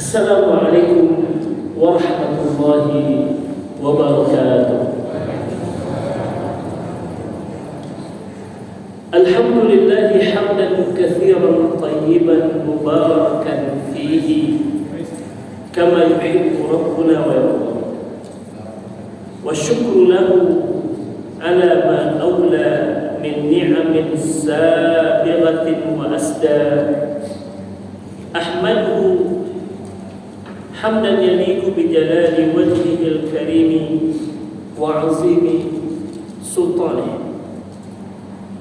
Assalamualaikum warahmatullahi wabarakatuh. Alhamdulillahi hamdan katsiran tayyiban mubarakan fihi kama yuhibbu rabbuna wa yarda. Wa syukru lahu ala ma awla min ni'amin sabighatin wa asda. Ahmaduhu hamdan yaliqu bi jalali wajhihil karimi wa 'azimi sultanihi.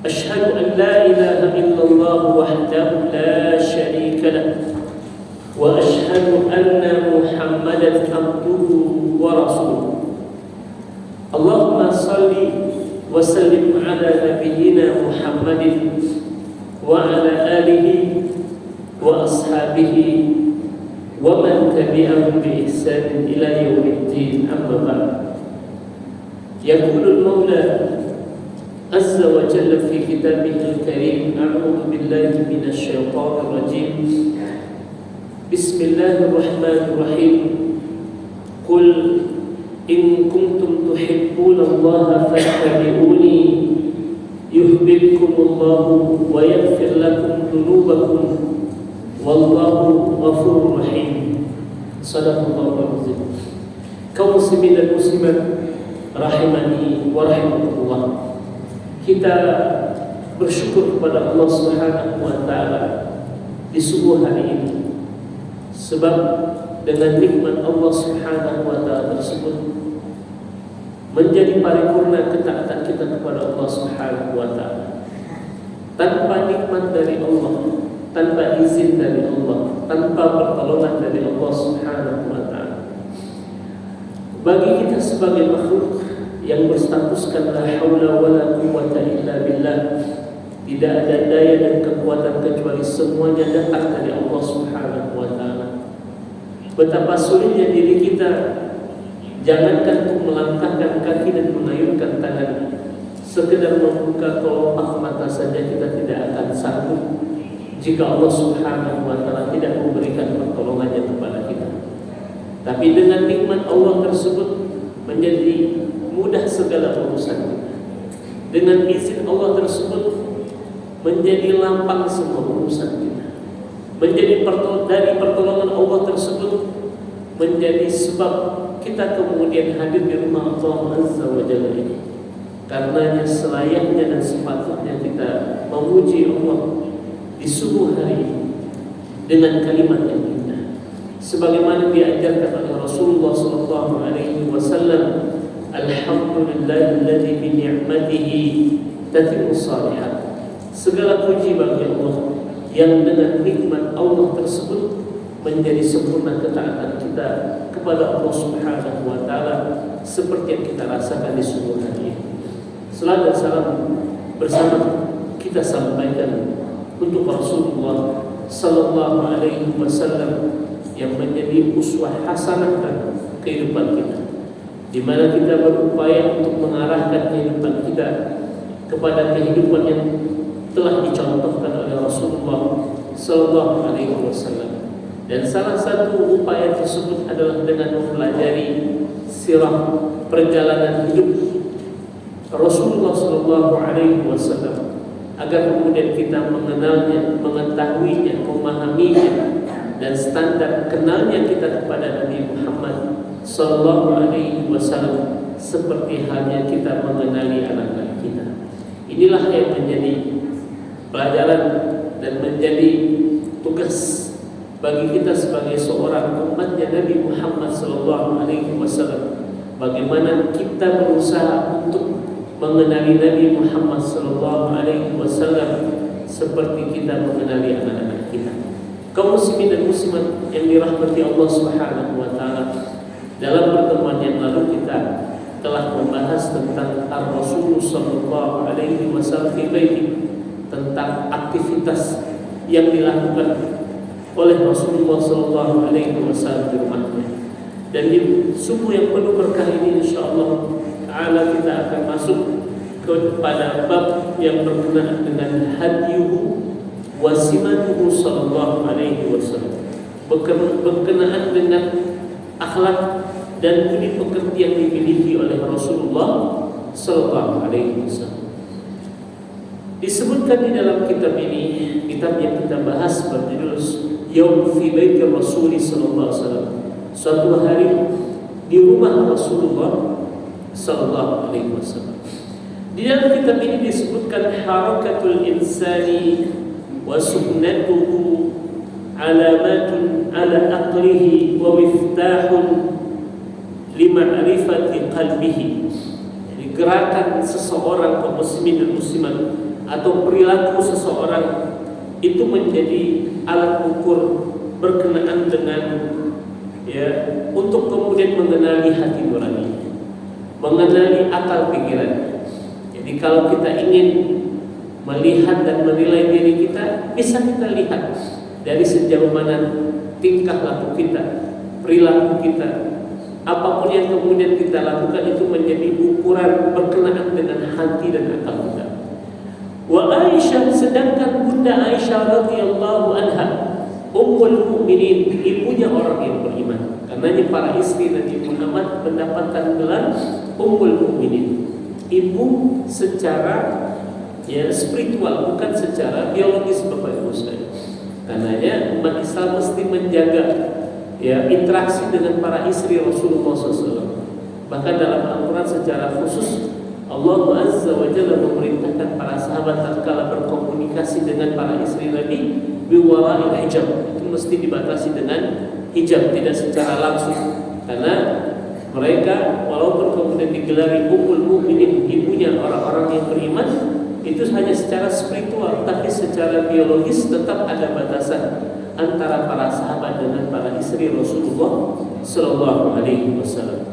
Asyhadu an la ilaha illallah wahdahu la syarika lah wa asyhadu anna Muhammadan abduhu wa rasuluh. Allahumma salli wa sallim ala nabiyyina Muhammadin wa ala alihi wa ashabihi wa man tabi'ahum bi ihsan ila yaumiddin, amma ba'd. Yaqulul Maula azza wa jalla fi kitabihil karim, a'udzu billahi minasy syaithanir rajim. Bismillahirrahmanirrahim. Qul in kuntum tuhibbunallaha fattabi'uni yuhibbukumullahu wa yaghfir lakum dhunubakum wallahu ghafurur rahim. Shadaqallahul azim. Kaum muslimin dan muslimat rahimani wa rahimakumullah. Kita bersyukur kepada Allah Subhanahu wa taala di subuh hari ini, sebab dengan nikmat Allah Subhanahu wa taala tersebut menjadi paripurna ketaatan kita kepada Allah Subhanahu wa taala. Tanpa nikmat dari Allah, tanpa izin dari Allah, tanpa pertolongan dari Allah Subhanahu wa taala, bagi kita sebagai makhluk yang berstatuskan la haula wala quwwata illa billah, tidak ada daya dan kekuatan kecuali semuanya datang dari Allah Subhanahu wa taala. Betapa sulitnya diri kita, jangankan untuk melangkahkan kaki dan mengayunkan tangan, sekedar membuka kelopak mata saja kita tidak akan sanggup jika Allah Subhanahu wa taala tidak memberikan pertolongannya kepada kita. Tapi dengan nikmat Allah tersebut menjadi mudah segala urusan kita. Dengan izin Allah tersebut menjadi lapang semua urusan kita. Menjadi dari pertolongan Allah tersebut menjadi sebab kita kemudian hadir di rumah Allah Azza wa Jalla ini. Karenanya selayaknya dan sepatutnya kita memuji Allah di subuh hari ini dengan kalimat yang indah, sebagaimana diajarkan oleh Rasulullah sallallahu alaihi wasallam, alhamdulillahilladzi bi ni'matihi tatimmus shalihat. Segala puji bagi Allah yang dengan nikmat Allah tersebut menjadi sempurna ketaatan kita kepada Allah Subhanahu wa taala seperti yang kita rasakan di subuh hari ini. Salam dan salam bersama kita sampaikan untuk Rasulullah sallallahu alaihi wasallam yang menjadi uswah hasanah dalam kehidupan kita, di mana kita berupaya untuk mengarahkan kehidupan kita kepada kehidupan yang telah dicontohkan oleh Rasulullah sallallahu alaihi wasallam. Dan salah satu upaya tersebut adalah dengan mempelajari sirah perjalanan hidup Rasulullah sallallahu alaihi wasallam, agar kemudian kita mengenalnya, mengetahuinya, memahaminya, dan standar kenalnya kita kepada Nabi Muhammad sallallahu alaihi wasallam seperti halnya kita mengenali anak-anak kita. Inilah yang menjadi pelajaran dan menjadi tugas bagi kita sebagai seorang umatnya Nabi Muhammad sallallahu alaihi wasallam, bagaimana kita berusaha untuk mengenali Nabi Muhammad sallallahu alaihi wasallam seperti kita mengenali anak-anak kita. Kaum muslimin dan muslimat yang dirahmati Allah Subhanahu wa taala, dalam pertemuan yang lalu kita telah membahas tentang Ar-Rasul sallallahu alaihi wasallam fi baiti, tentang aktivitas yang dilakukan oleh Rasulullah sallallahu alaihi wasallam di rumahnya. Dan di subuh yang penuh berkah ini insyaallah taala kita akan masuk kepada bab yang berkenaan dengan hadiyuhu wa simatuhu sallallahu alaihi wasallam. berkenaan dengan akhlak dan budi pekerti yang dimiliki oleh Rasulullah Sallallahu Alaihi Wasallam. Disebutkan di dalam kitab ini, kitab yang kita bahas berjudul Yaum fi Baiti Rasul Sallallahu Alaihi Wasallam, suatu hari di rumah Rasulullah Sallallahu Alaihi Wasallam. Di dalam kitab ini disebutkan harakatul insani wa sunnatuhu alamatun ala aqlihi wa miftahun lima'rifati qalbihi. Jadi gerakan seseorang kaum muslimin dan muslimat atau perilaku seseorang itu menjadi alat ukur berkenaan dengan untuk kemudian mengenali hati nurani, mengenali akal pikiran. Jadi kalau kita ingin melihat dan menilai diri kita, bisa kita lihat dari sejauh mana tingkah laku kita, perilaku kita, apapun yang kemudian kita lakukan itu menjadi ukuran berkenaan dengan hati dan akal kita. Wa Aisyah, sedangkan Bunda Aisyah radhiyallahu anha, ummul mukminin, ibunya orang yang beriman. Karenanya para istri Nabi Muhammad mendapatkan gelar ummul mukminin, ibu secara spiritual, bukan secara biologis, Bapak Ibu sekalian. Karenanya umat Islam mesti menjaga interaksi dengan para istri Rasulullah SAW. Bahkan dalam Al-Quran secara khusus Allah Azza wa Jalla memerintahkan para sahabat tatkala berkomunikasi dengan para istri Nabi biwara'il hijab, itu mesti dibatasi dengan hijab, tidak secara langsung. Karena mereka walaupun kemudian digelari ummul mukminin, ibunya orang-orang yang beriman, itu hanya secara spiritual, tapi secara biologis tetap ada batasan antara para sahabat dengan para istri Rasulullah Sallallahu Alaihi Wasallam.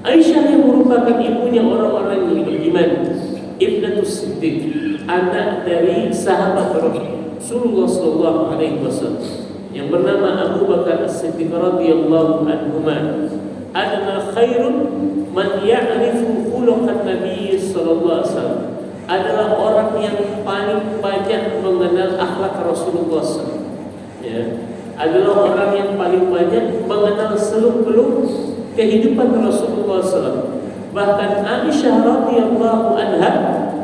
Aisyah yang merupakan ibunya orang-orang yang beriman, Ibnatus Siddiq, anak dari sahabat Rasulullah Sallallahu Alaihi Wasallam yang bernama Abu Bakar As-Siddiq radhiyallahu anhuma, adalah khairun man ya'rifu khuluqan Nabi Sallallahu Alaihi Wasallam, adalah orang yang paling banyak mengenal akhlak Rasulullah SAW. Adalah orang yang paling banyak mengenal seluk-beluk kehidupan Rasulullah SAW. Bahkan Aisyah radhiyallahu anha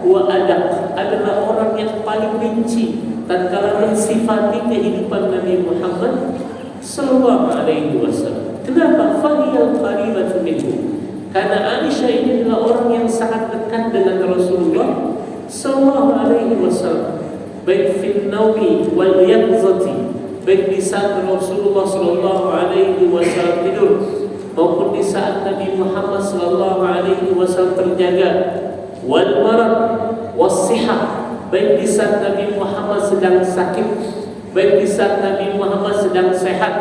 wa adaq, adalah orang yang paling rinci tatkala mensifati kehidupan Nabi Muhammad sallallahu alaihi wasallam. Kenapa? Fahiyal qaribatu minhu. Karena Aisyah ini adalah orang yang sangat dekat dengan Rasulullah sallallahu alaihi wasallam, baik fil naumi wal yaqzati, baik di saat Rasulullah sallallahu alaihi wasallam tidur maupun di saat Nabi Muhammad sallallahu alaihi wasallam terjaga, wal marad was sihah, baik di saat Nabi Muhammad sedang sakit, baik di saat Nabi Muhammad sedang sehat,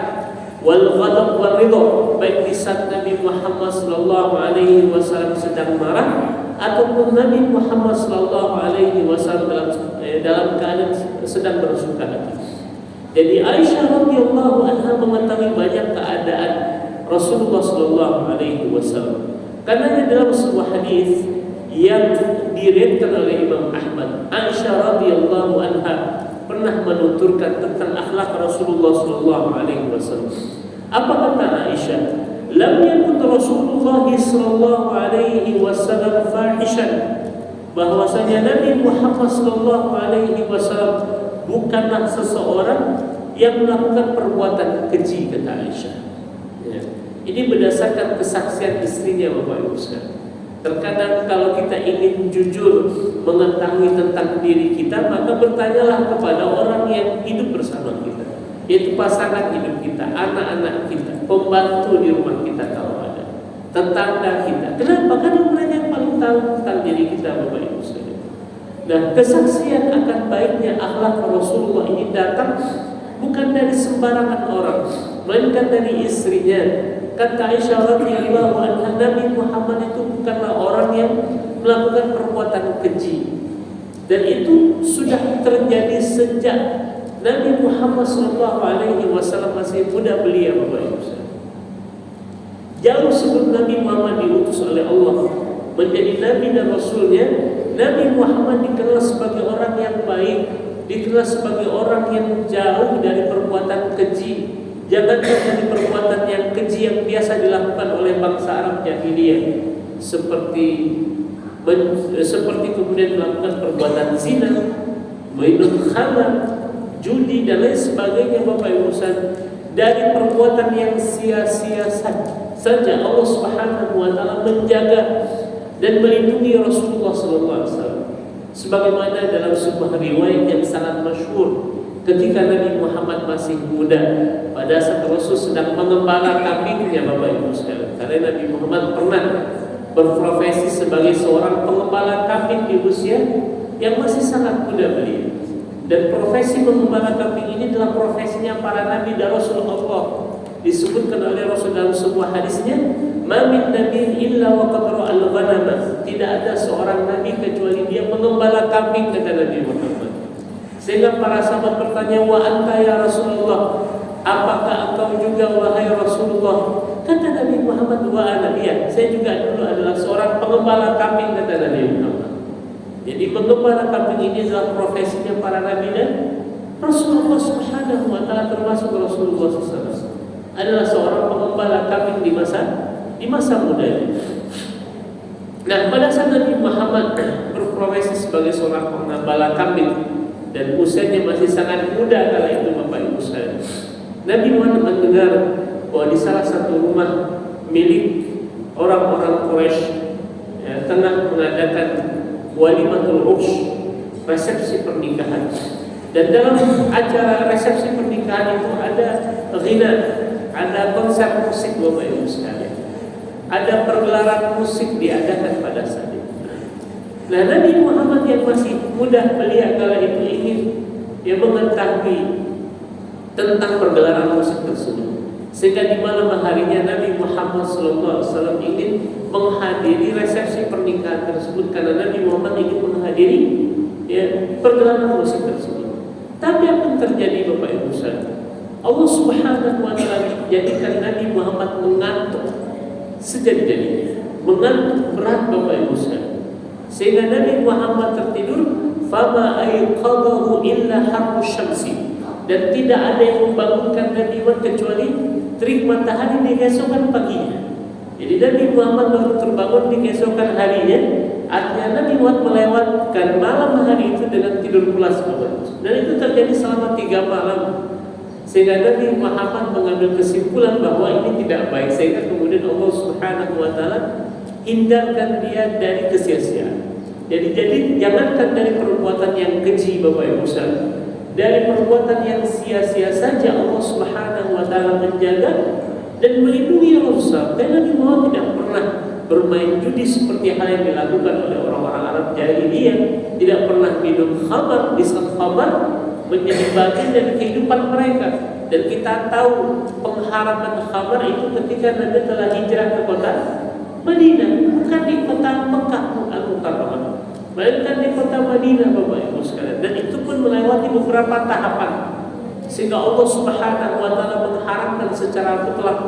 wal ghadab wal ridha, baik di saat Nabi Muhammad sallallahu alaihi wasallam sedang marah ataupun Nabi Muhammad sallallahu alaihi wasallam dalam keadaan sedang bersuka hati. Jadi Aisyah radhiyallahu anha mengetahui banyak keadaan Rasulullah sallallahu alaihi wasallam. Karena dalam sebuah hadis yang diriwayatkan oleh Imam Ahmad, Aisyah radhiyallahu anha pernah menuturkan tentang akhlak Rasulullah sallallahu alaihi wasallam. Apa kata Aisyah? Lam yakun Rasulullah sallallahu alaihi wasallam fahishan, bahwasanya Nabi Muhammad sallallahu alaihi wasallam bukanlah seseorang yang melakukan perbuatan keji, kata Aisyah. Ini berdasarkan kesaksian istrinya, Bapak Ibu sekalian. Terkadang kalau kita ingin jujur mengetahui tentang diri kita, maka bertanyalah kepada orang yang hidup bersama kita, yaitu pasangan hidup kita, anak-anak kita, pembantu di rumah kita kalau ada, tetangga kita. Kenapa? Karena mereka yang paling tahu tentang diri kita, Bapak Ibu sekalian. Nah, kesaksian akan baiknya akhlak Rasulullah ini datang bukan dari sembarangan orang, melainkan dari istrinya. Kata Aisyah radhiyallahu anha, Nabi Muhammad itu bukanlah orang yang melakukan perbuatan keji, dan itu sudah terjadi sejak Nabi Muhammad sallallahu alaihi wasallam masih muda belia, Bapak Ibu. Jauh sebelum Nabi Muhammad diutus oleh Allah menjadi Nabi dan Rasulnya, Nabi Muhammad dikenal sebagai orang yang baik, dikenal sebagai orang yang jauh dari perbuatan keji, Jangan menjadi perbuatan yang keji yang biasa dilakukan oleh bangsa Arab jahiliyah, seperti kemudian melakukan perbuatan zina, minum khamar, judi dan lain sebagainya. Bapak Ibu dari perbuatan yang sia-sia saja Allah Subhanahu wa taala menjaga dan melindungi Rasulullah sallallahu alaihi wasallam. Sebagaimana dalam sebuah riwayat yang sangat masyhur, ketika Nabi Muhammad masih muda, pada saat Rasul sedang mengembala kambingnya, Bapak Ibu sekalian. Karena Nabi Muhammad pernah berprofesi sebagai seorang pengembala kambing di usia yang masih sangat muda beliau. Dan profesi mengembala kambing ini adalah profesinya para nabi dan rasul Allah. Disebutkan oleh Rasul dalam sebuah hadisnya, "Ma min nabiyyin illa wa qad ra'a al-ghanama." Tidak ada seorang nabi kecuali dia mengembala kambing, kata Nabi Muhammad. Sehingga para sahabat bertanya, "Wa anta ya Rasulullah? Apakah engkau juga wahai Rasulullah?" Kata Nabi Muhammad, "Wa ana." Ya, saya juga dulu adalah seorang pengembala kambing, kata Nabi Muhammad. Jadi mengembala kambing ini adalah profesinya para nabi dan Rasulullah Subhanahu wa taala, termasuk Rasulullah SAW adalah seorang pengembala kambing di masa mudanya. Nah, pada saat Nabi Muhammad berprofesi sebagai seorang pengembala kambing dan usianya masih sangat muda kala itu, Bapak Ibu sekalian, Nabi Muhammad mendengar bahwa di salah satu rumah milik orang-orang Quraisy tengah mengadakan walimatul urs, resepsi pernikahan. Dan dalam acara resepsi pernikahan itu ada ghina, ada konser musik, Bapak Ibu sekalian. Ada pergelaran musik diadakan pada saat itu. Nah, Nabi Muhammad yang masih muda belia kala itu ingin mengetahui tentang pergelaran musik tersebut. Sehingga di malam harinya Nabi Muhammad SAW ingin menghadiri resepsi pernikahan tersebut, karena Nabi Muhammad ingin menghadiri pergelaran musik tersebut. Tapi apa yang terjadi, Bapak Ibu sekalian? Allah Subhanahu wa taala jadikan Nabi Muhammad mengantuk sejadi-jadinya, mengantuk berat, Bapak Ibu sekalian. Sehingga Nabi Muhammad tertidur, fama ayqadahu illa harru syamsi, dan tidak ada yang membangunkan Nabi Muhammad kecuali terik matahari di keesokan paginya. Jadi Nabi Muhammad baru terbangun di keesokan harinya. Artinya Nabi Muhammad melewatkan malam hari itu dengan tidur pulas, Bapak. Dan itu terjadi selama 3 malam. Sehingga Nabi Muhammad mengambil kesimpulan bahwa ini tidak baik. Sehingga kemudian Allah Subhanahu wa taala hindarkan dia dari kesia-siaan. Jadi jangankan dari perbuatan yang keji, Bapak Ibu sekalian, dari perbuatan yang sia-sia saja Allah Subhanahu wa taala menjaga dan melindungi Rasul. Karena Nabi Muhammad tidak pernah bermain judi seperti hal yang dilakukan oleh orang-orang Arab jahiliyah, tidak pernah minum khamar, di saat khamar menjadi bagian dari kehidupan mereka. Dan kita tahu pengharaman khamar itu ketika Nabi telah hijrah ke kota Madinah, bukan di kota Mekah Al-Mukarramah, melainkan di kota Madinah, Bapak Ibu sekalian. Dan itu pun melewati beberapa tahapan, sehingga Allah Subhanahu wa taala mengharamkan secara mutlak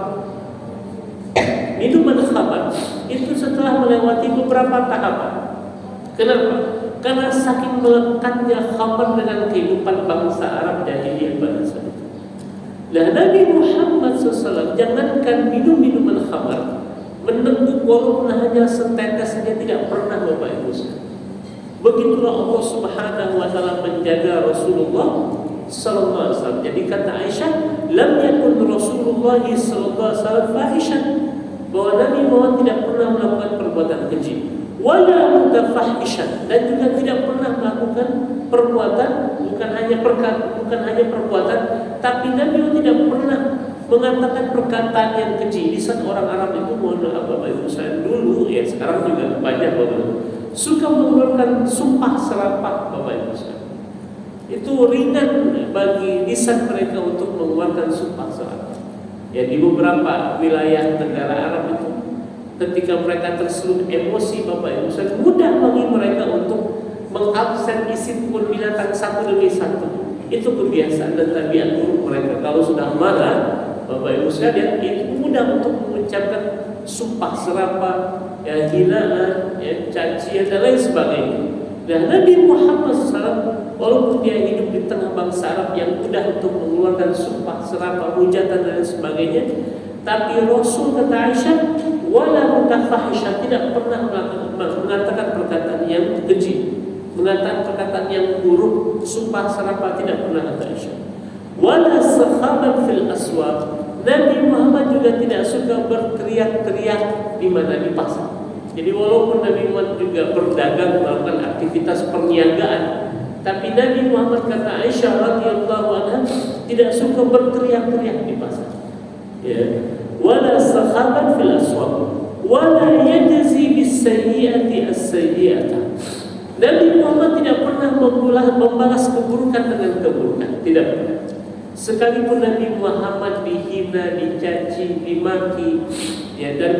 minuman khamar itu setelah melewati beberapa tahapan. Kenapa? Karena saking melekatnya khamar dengan kehidupan bangsa Arab jahiliyah pada saat itu. Nah, Nabi Muhammad SAW jangankan minum minuman khamar, menengguk walaupun hanya setetes saja tidak pernah, Bapak Ibu sekalian. Begitulah Allah Subhanahu wa taala menjaga Rasulullah sallallahu alaihi wasallam. Jadi kata Aisyah, lam yakun Rasulullah sallallahu alaihi wasallam fahishan, bahwa Nabi Muhammad tidak pernah melakukan perbuatan keji, wala mutafahishan, dan juga tidak pernah melakukan perbuatan bukan hanya perbuatan, tapi Nabi Muhammad tidak pernah mengatakan perkataan yang keji. Di saat orang Arab itu, mohon maaf Bapak Ibu saya dulu ya, sekarang juga banyak Bapak Ibu suka mengeluarkan sumpah serapah, Bapak Ibu saya. Itu ringan bagi lisan mereka untuk mengeluarkan sumpah serapah. Ya, di beberapa wilayah negara Arab itu ketika mereka tersulut emosi, Bapak Ibu saya, mudah bagi mereka untuk mengabsen isim pun binatang satu demi satu. Itu kebiasaan dan tabiat buruk mereka. Kalau sudah marah, Bapak Ibu sekalian, itu mudah untuk mengucapkan sumpah serapah, hinaan, cacian dan lain sebagainya. Dan Nabi Muhammad SAW walaupun dia hidup di tengah bangsa Arab yang mudah untuk mengeluarkan sumpah serapah, hujatan dan sebagainya, tapi Rasul, kata Aisyah, wala mutafahisha, tidak pernah mengatakan perkataan yang keji, mengatakan perkataan yang buruk, sumpah serapah, tidak pernah, kata Aisyah. Wala sakhaban fil aswaq, Nabi Muhammad juga tidak suka berteriak-teriak di mana, di pasar. Jadi walaupun Nabi Muhammad juga berdagang, melakukan aktivitas perniagaan, tapi Nabi Muhammad, kata Aisyah radhiyallahu anha, tidak suka berteriak-teriak di pasar. Ya. Wala sakhaban fil aswaq, wala yajzi bis sayyi'ati as-sayyi'ata. Nabi Muhammad tidak pernah membalas keburukan dengan keburukan, tidak pernah. Sekalipun Nabi Muhammad dihina, dicaci, dimaki, ya, dan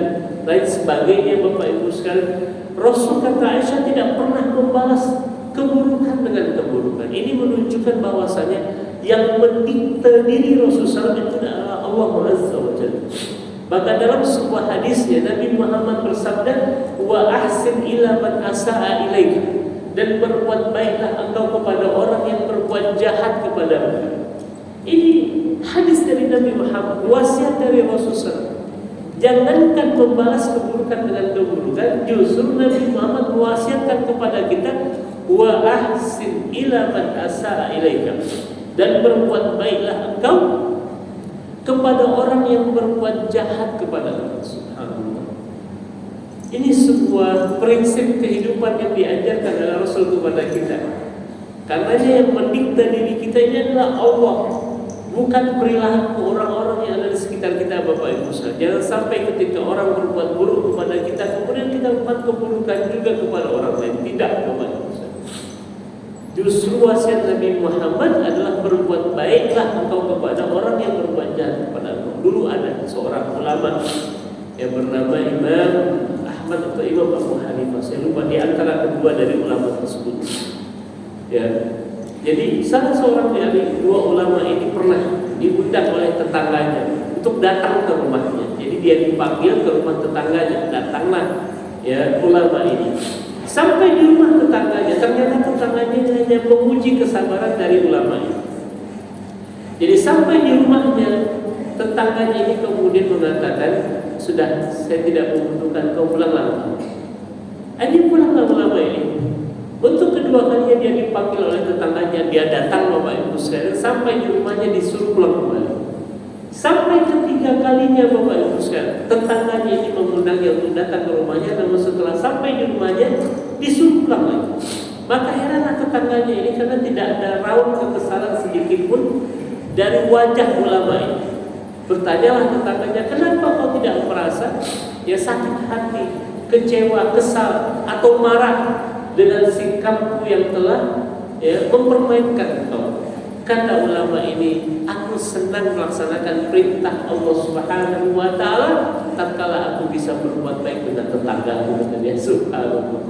lain sebagainya, Bapak Ibu sekalian, Rasul, kata Aisyah, tidak pernah membalas keburukan dengan keburukan. Ini menunjukkan bahwasanya yang mendikte diri Rasulullah itu adalah Allah Azza wa Jalla. Maka dalam sebuah hadisnya Nabi Muhammad bersabda, wa ahsin ila man asa'a ilaika, dan berbuat baiklah engkau kepada orang yang berbuat jahat kepadamu. Ini hadis dari Nabi Muhammad, wasiat dari Rasulullah. Jangankan membalas keburukan dengan keburukan, justru Nabi Muhammad mewasiatkan kepada kita, wa ahsin ila man asa'a ilaika, dan berbuat baiklah engkau kepada orang yang berbuat jahat kepada Allah. Subhanallah. Ini sebuah prinsip kehidupan yang diajarkan oleh Rasul kepada kita. Karenanya yang mendikte diri kita ini adalah Allah, bukan perilaku orang-orang yang ada di sekitar kita, Bapak Ibu. Jangan sampai ketika orang berbuat buruk kepada kita, kemudian kita berbuat keburukan juga kepada orang lain. Tidak, Bapak Ibu. Justru wasiat Nabi Muhammad adalah berbuat baiklah engkau kepada orang yang berbuat jahat kepada engkau. Dulu ada seorang ulama yang bernama Imam Ahmad atau Imam Abu Hanifah, saya lupa, di antara kedua dari ulama tersebut. Ya. Jadi salah seorang dari dua ulama ini pernah diundang oleh tetangganya untuk datang ke rumahnya. Jadi dia dipanggil ke rumah tetangganya, datanglah ya ulama ini. Sampai di rumah tetangganya, ternyata tetangganya hanya memuji kesabaran dari ulama ini. Jadi sampai di rumahnya, tetangganya ini kemudian mengatakan, sudah, saya tidak membutuhkan, kau pulanglah. Ini pulanglah ulama ini. Untuk kedua kalinya dia dipanggil oleh tetangganya, dia datang, Bapak Ibu sekalian, sampai di rumahnya disuruh pulang kembali. Sampai ketiga kalinya, Bapak Ibu sekalian, tetangganya ini mengundangnya untuk datang ke rumahnya, namun setelah sampai di rumahnya disuruh pulang lagi. Maka heranlah tetangganya ini karena tidak ada raut kekesalan sedikit pun dari wajah ulama ini. Bertanyalah tetangganya, kenapa kau tidak merasa ya sakit hati, kecewa, kesal atau marah dengan sikapku yang telah ya mempermainkan kau? Kata ulama ini, aku senang melaksanakan perintah Allah Subhanahu wa taala tatkala aku bisa berbuat baik dengan tetanggaku, kata dia. Subhanallah.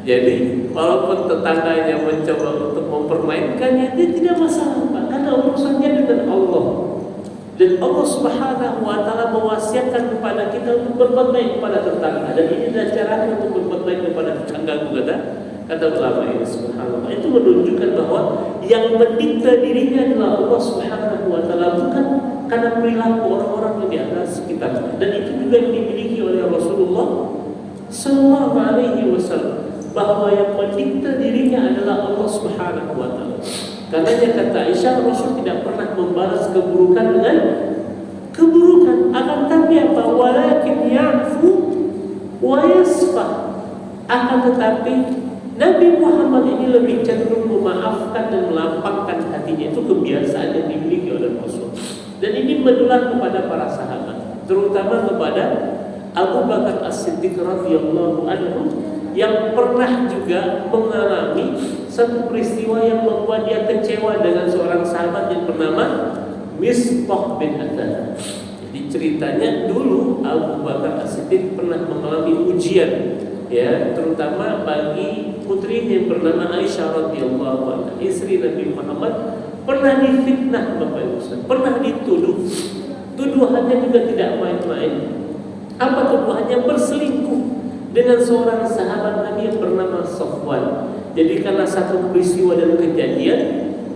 Jadi walaupun tetangganya mencoba untuk mempermainkannya, dia tidak masalah, Pak, karena urusannya dengan Allah. Dan Allah Subhanahu wa taala mewasiatkan kepada kita untuk berbuat baik kepada tetangga, dan ini adalah caranya untuk berbuat baik kepada tetanggaku, kata ulama ini. Subhanallah. Itu menunjukkan bahwa yang mendikte dirinya adalah Allah Subhanahu wa taala, bukan karena perilaku orang-orang yang di atas sekitarnya. Dan itu juga yang dimiliki oleh Rasulullah sallallahu alaihi wasallam, bahwa yang mendikte dirinya adalah Allah Subhanahu wa taala. Karenanya kata Aisyah, Rasul tidak pernah membalas keburukan dengan keburukan, akan tapi apa? Walakin ya'fu wa yasfah. Akan tetapi Nabi Muhammad ini lebih cenderung memaafkan dan melapangkan hatinya. Itu kebiasaan yang dimiliki oleh Rasul. Dan ini menular kepada para sahabat, terutama kepada Abu Bakar As-Siddiq radhiyallahu anhu, yang pernah juga mengalami satu peristiwa yang membuat dia kecewa dengan seorang sahabat yang bernama Mistah bin Adhan. Jadi ceritanya, dulu Abu Bakar As-Siddiq pernah mengalami ujian, ya, terutama bagi putri yang bernama Aisyah radhiyallahu anha, istri Nabi Muhammad, pernah difitnah, Bapak Ibu, pernah dituduh. Tuduhannya juga tidak main-main. Apa tuduhannya? Berselingkuh dengan seorang sahabat Nabi yang bernama Safwan. Jadi karena satu peristiwa dan kejadian,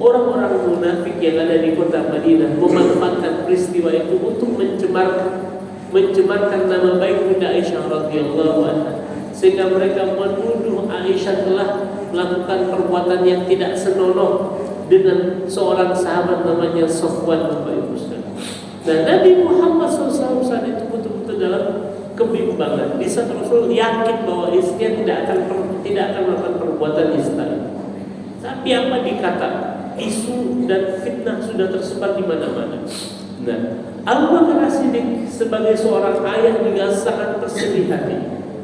orang-orang munafik yang ada di kota Madinah memanfaatkan peristiwa itu untuk mencemarkan nama baik Bunda Aisyah radhiyallahu anha, sehingga mereka menuduh Aisyah telah melakukan perbuatan yang tidak senonoh dengan seorang sahabat namanya Safwan, Bapak Ibu sekalian. Nah, Nabi Muhammad SAW saat itu betul-betul dalam kebimbangan. Di saat Rasul yakin bahwa istrinya tidak akan melakukan perbuatan nista. Tapi apa dikata? Isu dan fitnah sudah tersebar di mana-mana. Nah, Abu Bakar As-Siddiq sebagai seorang ayah juga sangat bersedih hati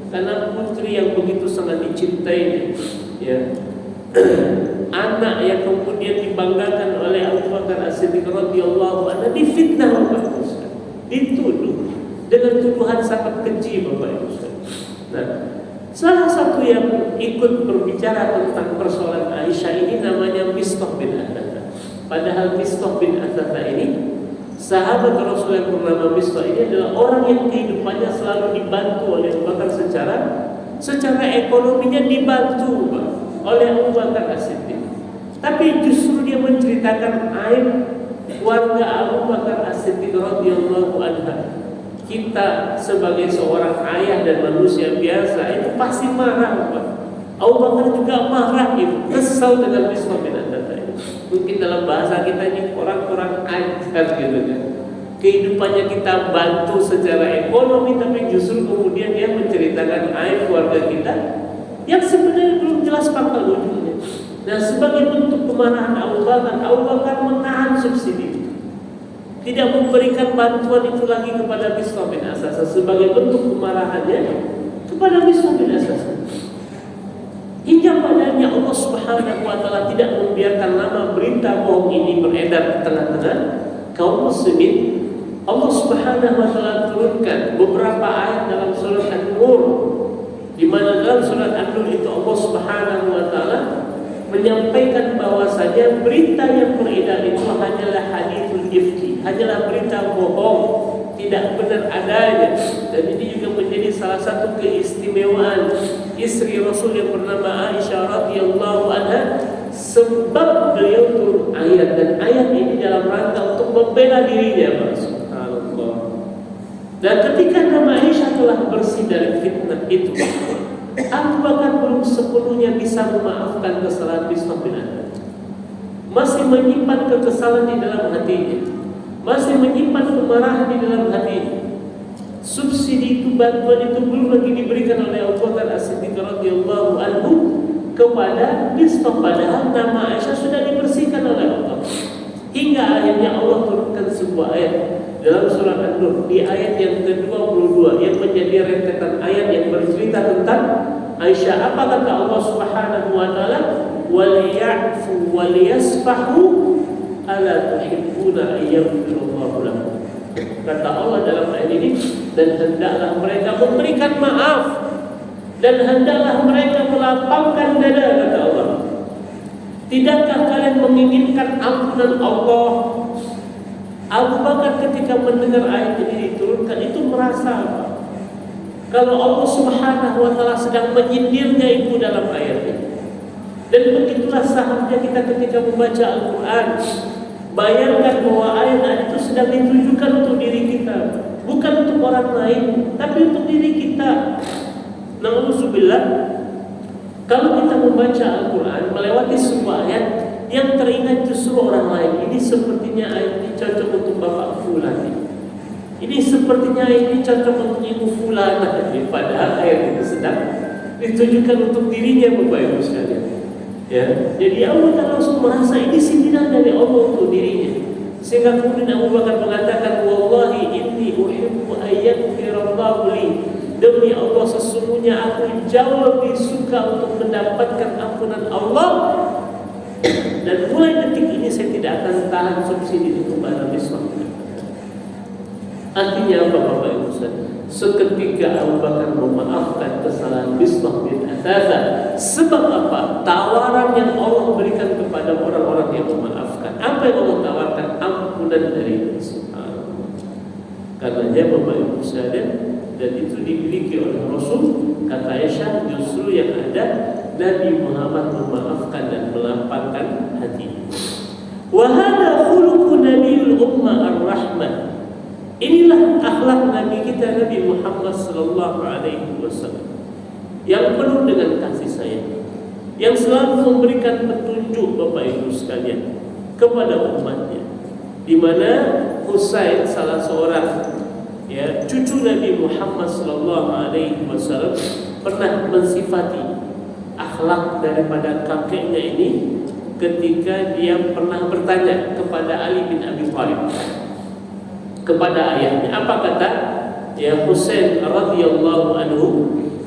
karena putri yang begitu sangat dicintainya, ya. Anak yang kemudian dibanggakan oleh Abu Bakar As-Siddiq radhiyallahu anhu difitnah, Bapak Ibu, dituduh dengan tuduhan sangat keji, Bapak Ibu. Nah, salah satu yang ikut berbicara tentang persoalan Aisyah ini namanya Mistah bin Athatha. Padahal Mistah bin Athatha ini sahabat Rasul yang bernama Mistah ini adalah orang yang kehidupannya selalu dibantu oleh Abu Bakar secara ekonominya dibantu, Pak, oleh Abu Bakar As-Siddiq. Tapi justru dia menceritakan aib keluarga Abu Bakar As-Siddiq radhiyallahu anha. Kita sebagai seorang ayah dan manusia biasa itu pasti marah, Pak. Abu Bakar juga marah, kesal dengan Mistah bin Athatha. Mungkin dalam bahasa kita ini orang-orang ajar gitu kan. Kehidupannya kita bantu secara ekonomi, tapi justru kemudian dia menceritakan aib keluarga kita yang sebenarnya belum jelas pangkal ujungnya. Nah, sebagai bentuk kemarahan Abu Bakar menahan subsidi, tidak memberikan bantuan itu lagi kepada Mistah bin Athatha sebagai bentuk kemarahannya kepada Mistah bin Athatha. Hingga padanya Allah Subhanahu wa taala tidak membiarkan nama berita bohong ini beredar di tengah-tengah kaum muslimin. Allah Subhanahu wa taala turunkan beberapa ayat dalam surat An-Nur, di mana dalam surat An-Nur itu Allah Subhanahu wa taala menyampaikan bahwasanya berita yang beredar itu hanyalah hadithul ifki, hanyalah berita bohong, tidak benar adanya. Dan ini juga menjadi salah satu keistimewaan istri Rasul yang bernama Aisyah radhiyallahu anha, sebab beliau turun ayat, dan ayat ini dalam rangka untuk membela dirinya, subhanallah. Dan ketika nama Aisyah telah bersih dari fitnah itu, Abu Bakar belum sepenuhnya bisa memaafkan kesalahan Mistah bin Athatha. Masih menyimpan kekesalan di dalam hatinya, masih menyimpan kemarahan di dalam hatinya. Subsidi itu, bantuan itu belum lagi diberikan oleh Abu Bakar As-Siddiq radhiyallahu anhu kepada Mistah, padahal nama Aisyah sudah dibersihkan oleh Allah. Hingga akhirnya Allah turunkan sebuah ayat dalam surah An-Nur di ayat yang ke-22 yang menjadi rentetan ayat yang bercerita tentang Aisyah. Apa kata Allah Subhanahu wa taala? Wal ya'fu wal yasfahu ala tuhibbuna ayyafirullahu lakum. Kata Allah dalam ayat ini, dan hendaklah mereka memberikan maaf, dan hendaklah mereka melapangkan dada, kata Allah. Tidakkah kalian menginginkan ampunan Allah? Abu Bakar ketika mendengar ayat ini diturunkan itu merasa apa? Kalau Allah Subhanahu wa taala sedang menyindirnya itu dalam ayat ini. Dan begitulah sahabatnya kita ketika membaca Al-Quran. Bayangkan bahwa ayat-ayat itu sedang ditujukan untuk diri kita, bukan untuk orang lain, tapi untuk diri kita. Na'udzubillah, kalau kita membaca Al-Quran melewati sebuah ayat yang teringat justru orang lain, ini sepertinya ayat ini cocok untuk bapak fulan, ini sepertinya ini cocok untuk ibu fulan, padahal ayat itu sedang ditujukan untuk dirinya, Bapak Ibu sekalian. Ya, jadi Abu Bakar langsung merasa ini sindiran dari Allah untuk dirinya, sehingga kemudian Abu Bakar mengatakan, wallahi inni uhibbu ayyaghfirallahu li, demi Allah sesungguhnya aku jauh lebih suka untuk mendapatkan ampunan Allah, dan mulai detik ini saya tidak akan tahan subsidi itu kepada Islam. Artinya apa, Bapak Ibu? Seketika Abu Bakar memaafkan kesalahan Mistah bin Athatha. Sebab apa? Tawaran yang Allah berikan kepada orang-orang yang memaafkan. Apa yang Allah tawarkan? Ampunan dari Allah. Karenanya Bapak Ibu sekalian, dan itu dimiliki oleh Rasul. Kata Aisyah, justru yang ada Nabi Muhammad memaafkan dan melapangkan hati. Wa hadha khuluqu nabiyul ummah ar-rahmah. Inilah akhlak Nabi kita, Nabi Muhammad sallallahu alaihi wasallam, yang penuh dengan kasih sayang, yang selalu memberikan petunjuk Bapak Ibu sekalian kepada umatnya. Di mana Husain, salah seorang cucu Nabi Muhammad sallallahu alaihi wasallam, pernah mensifati akhlak daripada kakeknya ini ketika dia pernah bertanya kepada Ali bin Abi Thalib, kepada ayahnya. Apa kata Husain radhiyallahu anhu?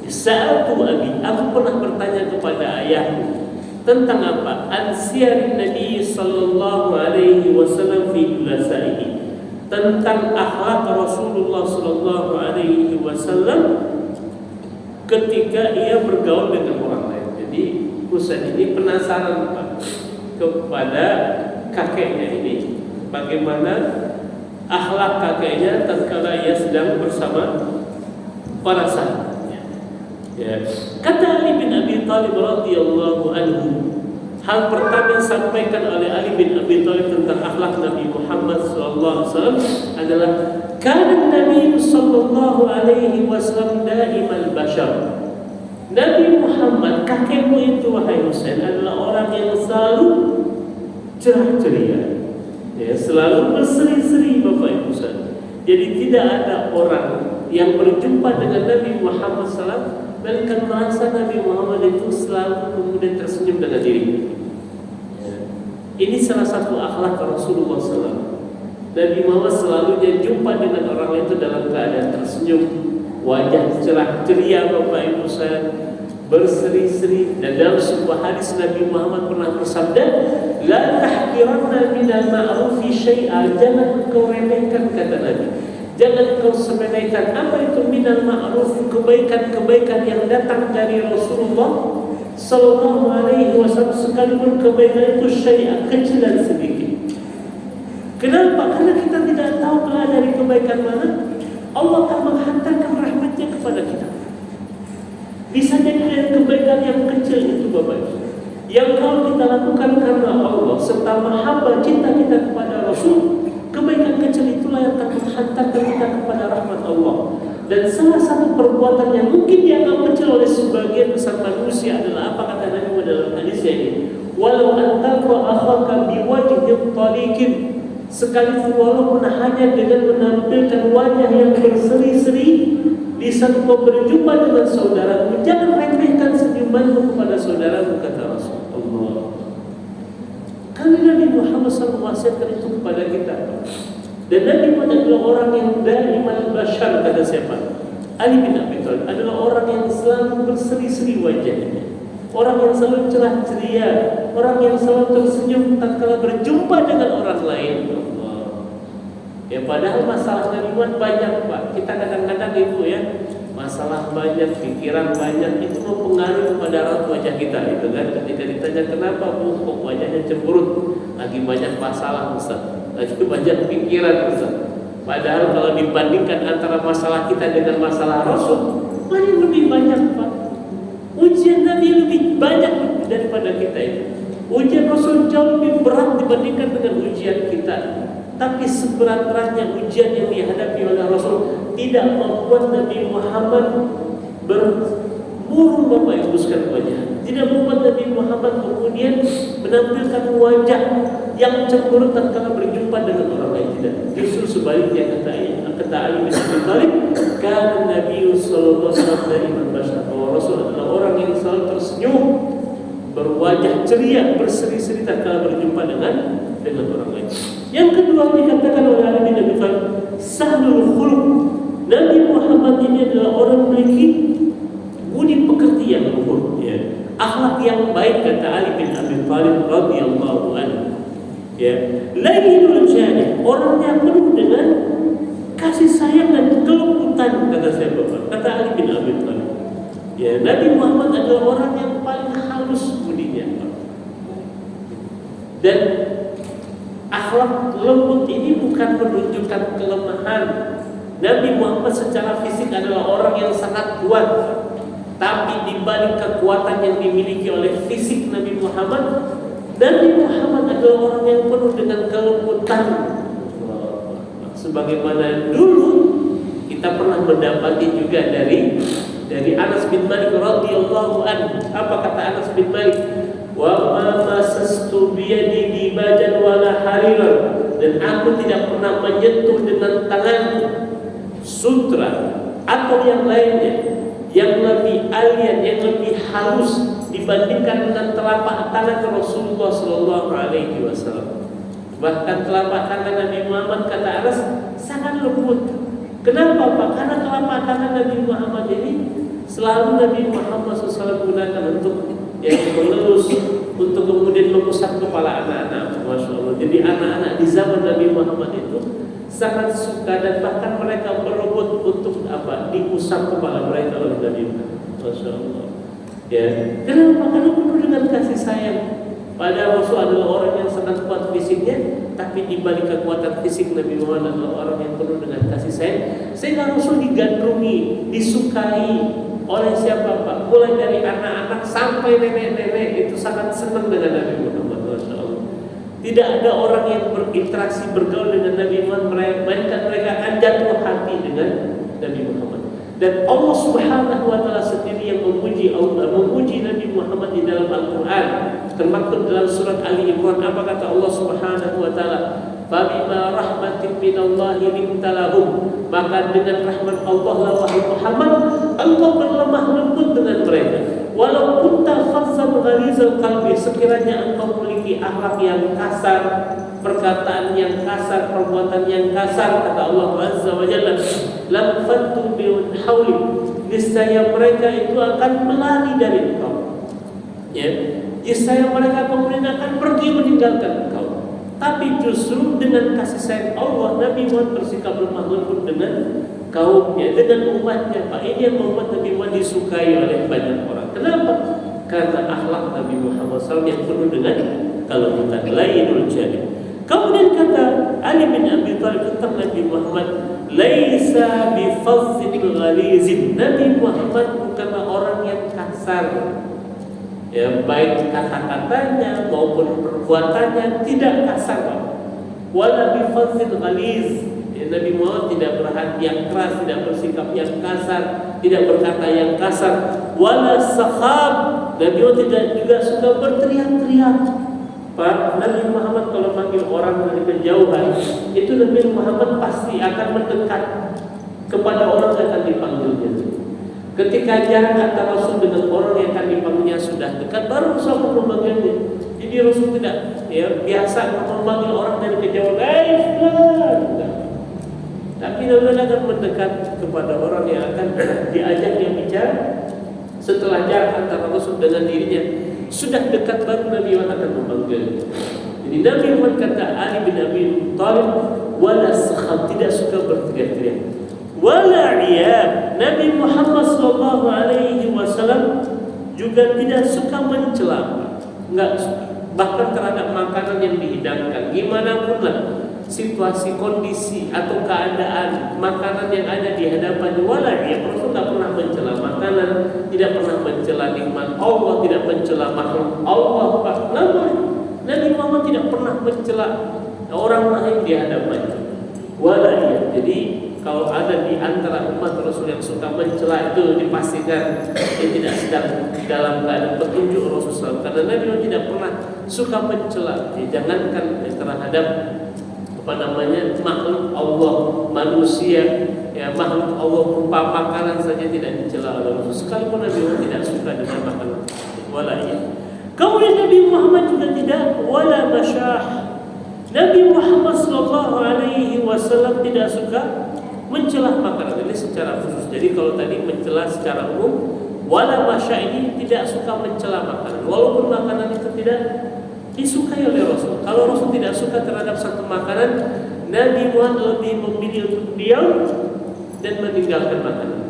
Sa'atu abi, aku pernah bertanya kepada ayahku tentang apa? An siyarin Nabi sallallahu alaihi wasallam fi ulasaihi, tentang akhlak Rasulullah sallallahu alaihi wasallam ketika ia bergaul dengan orang lain. Jadi Husain ini penasaran Pak, kepada kakeknya ini, bagaimana akhlak kakeknya tatkala ia sedang bersama para sahabatnya. Kata Ali bin Abi Thalib radhiyallahu anhu, hal pertama yang disampaikan oleh Ali bin Abi Thalib tentang akhlak Nabi Muhammad sallallahu alaihi wasallam adalah kana Nabi sallallahu alaihi wasallam daimal bashar. Nabi Muhammad, kakekmu itu wahai Husain, adalah orang yang selalu cerah ceria, selalu berseri-seri Bapak Ibu sekalian. Jadi tidak ada orang yang berjumpa dengan Nabi Muhammad SAW melainkan merasa Nabi Muhammad itu selalu kemudian tersenyum dengan dirinya. Ini salah satu akhlak Rasulullah SAW. Nabi Muhammad selalu jumpa dengan orang lain itu dalam keadaan tersenyum, wajah cerah ceria Bapak Ibu sekalian, berseri-seri. Dan dalam sebuah hadis Nabi Muhammad pernah bersabda, la tahqiranna minal ma'rufi syai'a, jangan kau remehkan, kata Nabi, jangan kau semedaikan apa itu minal ma'ruf, kebaikan-kebaikan yang datang dari Rasulullah sallallahu alaihi wasallam, sekalipun kebaikan itu syai'a, kecil dan sedikit. Kenapa? Karena kita tidak tahu kelak dari kebaikan mana Allah akan menghantarkan rahmatnya kepada kita. Bisa jadi dari kebaikan yang kecil itu Bapak Ibu, yang kalau kita lakukan karena Allah serta mahabbah cinta kita kepada Rasul, kebaikan kecil itulah yang akan menghantarkan kita kepada rahmat Allah. Dan salah satu perbuatan yang mungkin dianggap kecil oleh sebagian besar manusia adalah apa kata Nabi dalam hadisnya ini? Walau antalqa akhaka biwajhin taliqin, sekalipun walaupun hanya dengan menampilkan wajah yang berseri-seri di saat kau berjumpa dengan saudaramu, jangan remehkan senyumanmu kepada saudaramu, kata Rasulullah. Karena Nabi Muhammad SAW wasiatkan itu kepada kita. Dan Nabi Muhammad adalah orang yang daimal bashar, kata siapa? Ali bin Abi Thalib adalah orang yang selalu berseri-seri wajahnya, orang yang selalu cerah ceria, orang yang selalu tersenyum tatkala berjumpa dengan orang lain. Padahal masalah Nabi Muhammad banyak Pak. Kita kadang-kadang itu masalah banyak, pikiran banyak, itu mempengaruhi kepada raut wajah kita itu kan. Ketika ditanya kenapa Bu kok wajahnya cemberut, lagi banyak masalah Ustaz, lagi banyak pikiran Ustaz. Padahal kalau dibandingkan antara masalah kita dengan masalah Rasul, mana yang lebih banyak Pak? Ujian Nabi lebih banyak daripada kita itu. Ujian Rasul jauh lebih berat dibandingkan dengan ujian kita. Tapi seberat-beratnya ujian yang dihadapi oleh Rasul tidak membuat Nabi Muhammad bermurung Bapak Ibu sekalian wajah. Tidak membuat Nabi Muhammad kemudian menampilkan wajah yang cemberut tatkala berjumpa dengan orang lain, tidak. Justru sebaliknya, kata Ali bin Abi Thalib, kan Nabi sallallahu alaihi wasallam bahwa Rasul adalah orang yang selalu tersenyum, berwajah ceria, berseri-seri tatkala berjumpa dengan orang lain. Yang kedua dikatakan oleh Ali bin Abi Thalib, sahlul khuluq. Nabi Muhammad ini adalah orang memiliki budi pekerti yang luhur, akhlak yang baik, kata Ali bin Abi Thalib radhiyallahu anhu. Lainul jani, orangnya penuh dengan kasih sayang dan kelembutan, kata siapa? Kata Ali bin Abi Thalib. Nabi Muhammad adalah orang yang paling halus budinya. Dan akhlak lembut ini bukan menunjukkan kelemahan. Nabi Muhammad secara fisik adalah orang yang sangat kuat, Tapi di balik kekuatan yang dimiliki oleh fisik Nabi Muhammad adalah orang yang penuh dengan kelembutan. Sebagaimana dulu kita pernah mendapati juga dari Anas bin Malik radhiyallahu anhu. Apa kata Anas bin Malik? Wa ma masastu biyadi dibajan wala hariran, dan aku tidak pernah menyentuh dengan tanganku sutra atau yang lainnya yang lebih alien, yang lebih halus dibandingkan dengan telapak tangan Rasulullah Sallallahu Alaihi Wasallam. Bahkan telapak tangan Nabi Muhammad, kata Anas, sangat lembut. Kenapa Pak? Karena telapak tangan Nabi Muhammad ini selalu Nabi Muhammad SAW gunakan untuk mengelus, untuk kemudian mengusap kepala anak-anak. Masya Allah. Jadi anak-anak di zaman Nabi Muhammad itu sangat suka dan bahkan mereka berebut untuk diusap kepala mereka oleh Nabi Muhammad. Masya Allah. Ya, kenapa? Karena penuh dengan kasih sayang. Padahal Rasul adalah orang yang sangat kuat fisiknya, tapi di balik kekuatan fisik Nabi Muhammad adalah orang yang penuh dengan kasih sayang. Sehingga Rasul digandrungi, disukai oleh siapa Pak? Mulai dari anak-anak sampai nenek-nenek itu sangat senang dengan Nabi Muhammad. Masya Allah. Tidak ada orang yang berinteraksi, bergaul dengan Nabi Muhammad melainkan mereka akan jatuh hati dengan Nabi Muhammad. Dan Allah Subhanahu wa taala sendiri yang memuji Nabi Muhammad di dalam Al-Qur'an, termaktub dalam surat Ali Imran. Apa kata Allah Subhanahu wa taala? Fabima rahmatin minallahi lintalahum, maka dengan rahmat Allah lah wahai Muhammad, Allah berlemah lembut dengan mereka. Walau kunta fazzan ghalizal qalbi, sekiranya engkau memiliki akhlak yang kasar, perkataan yang kasar, perbuatan yang kasar, kata Allah Azza wa Jalla, lam fattu min hawli, niscaya mereka itu akan melari dari engkau. Ya, niscaya mereka kemudian akan pergi meninggalkan engkau. Tapi justru dengan kasih sayang Allah, Nabi Muhammad bersikap lemah lembut dengan kaumnya, dengan umatnya. Pak, ini yang membuat Nabi Muhammad disukai oleh banyak orang. Kenapa? Karena akhlak Nabi Muhammad SAW yang penuh dengan kelembutan, lainul jadid. Kemudian kata Ali bin Abi Thalib tentang Nabi Muhammad, laisa bifazzin ghalizin. Nabi Muhammad bukanlah orang yang kasar. Ya, baik kata-katanya maupun perbuatannya tidak kasar. Wala bifazzin ghaliz. Ya, Nabi Muhammad tidak berhati yang keras, tidak bersikap yang kasar, tidak berkata yang kasar. Wala sakhab. Nabi Muhammad tidak juga suka berteriak-teriak. Pak, Nabi Muhammad kalau panggil orang dari kejauhan, itu Nabi Muhammad pasti akan mendekat kepada orang yang akan dipanggilnya. Ketika jarak antara Rasul dengan orang yang akan dipanggilnya sudah dekat, baru Rasul memanggilnya. Jadi Rasul tidak biasa memanggil orang dari kejauhan, tapi Nabi akan mendekat kepada orang yang akan diajaknya bicara. Setelah jarak antara Rasul dengan dirinya sudah dekat, baru Nabi akan memanggil. Jadi Nabi Muhammad, kata Ali bin Abi Thalib, wala sakhab, tidak suka berteriak-teriak. Wala iyab, Nabi Muhammad sallallahu alaihi wasallam juga tidak suka mencela, enggak suka. Bahkan terhadap makanan yang dihidangkan, gimana pun lah situasi, kondisi atau keadaan makanan yang ada di hadapannya, wala iyab, Rasul tidak pernah mencela makanan, tidak pernah mencela nikmat Allah, tidak mencela makhluk Allah. Nabi Muhammad tidak pernah mencela orang lain di hadapannya. Wala iyab. Jadi kalau ada di antara umat Rasul yang suka mencela, itu dipastikan dia tidak sedang dalam keadaan petunjuk Rasulullah. Karena Nabi tidak pernah suka mencela. Jangankan terhadap makhluk Allah, manusia, ya makhluk Allah berupa makanan saja tidak dicela oleh Rasul. Sekalipun Nabi tidak suka dengan makanan. Wala iya. Kemudian Nabi Muhammad juga tidak wala masyah. Nabi Muhammad sallallahu alaihi wasallam tidak suka mencela makanan ini secara khusus. Jadi kalau tadi mencela secara umum, wala masya ini tidak suka mencela makanan, walaupun makanan itu tidak disukai oleh Rasul. Kalau Rasul tidak suka terhadap satu makanan, Nabi Muhammad lebih memilih untuk diam dan meninggalkan makanan.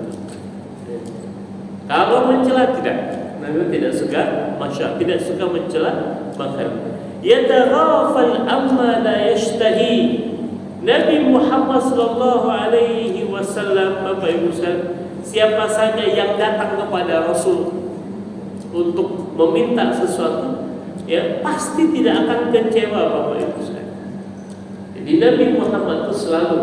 Kalau mencela tidak, Nabi tidak suka masya, tidak suka mencela makanan. Yataghafal amma la yashtahi. Nabi Muhammad sallallahu alaihi wasallam, Bapak Ibu sekalian, siapa saja yang datang kepada Rasul untuk meminta sesuatu, ya pasti tidak akan kecewa Bapak Ibu sekalian. Jadi Nabi Muhammad itu selalu,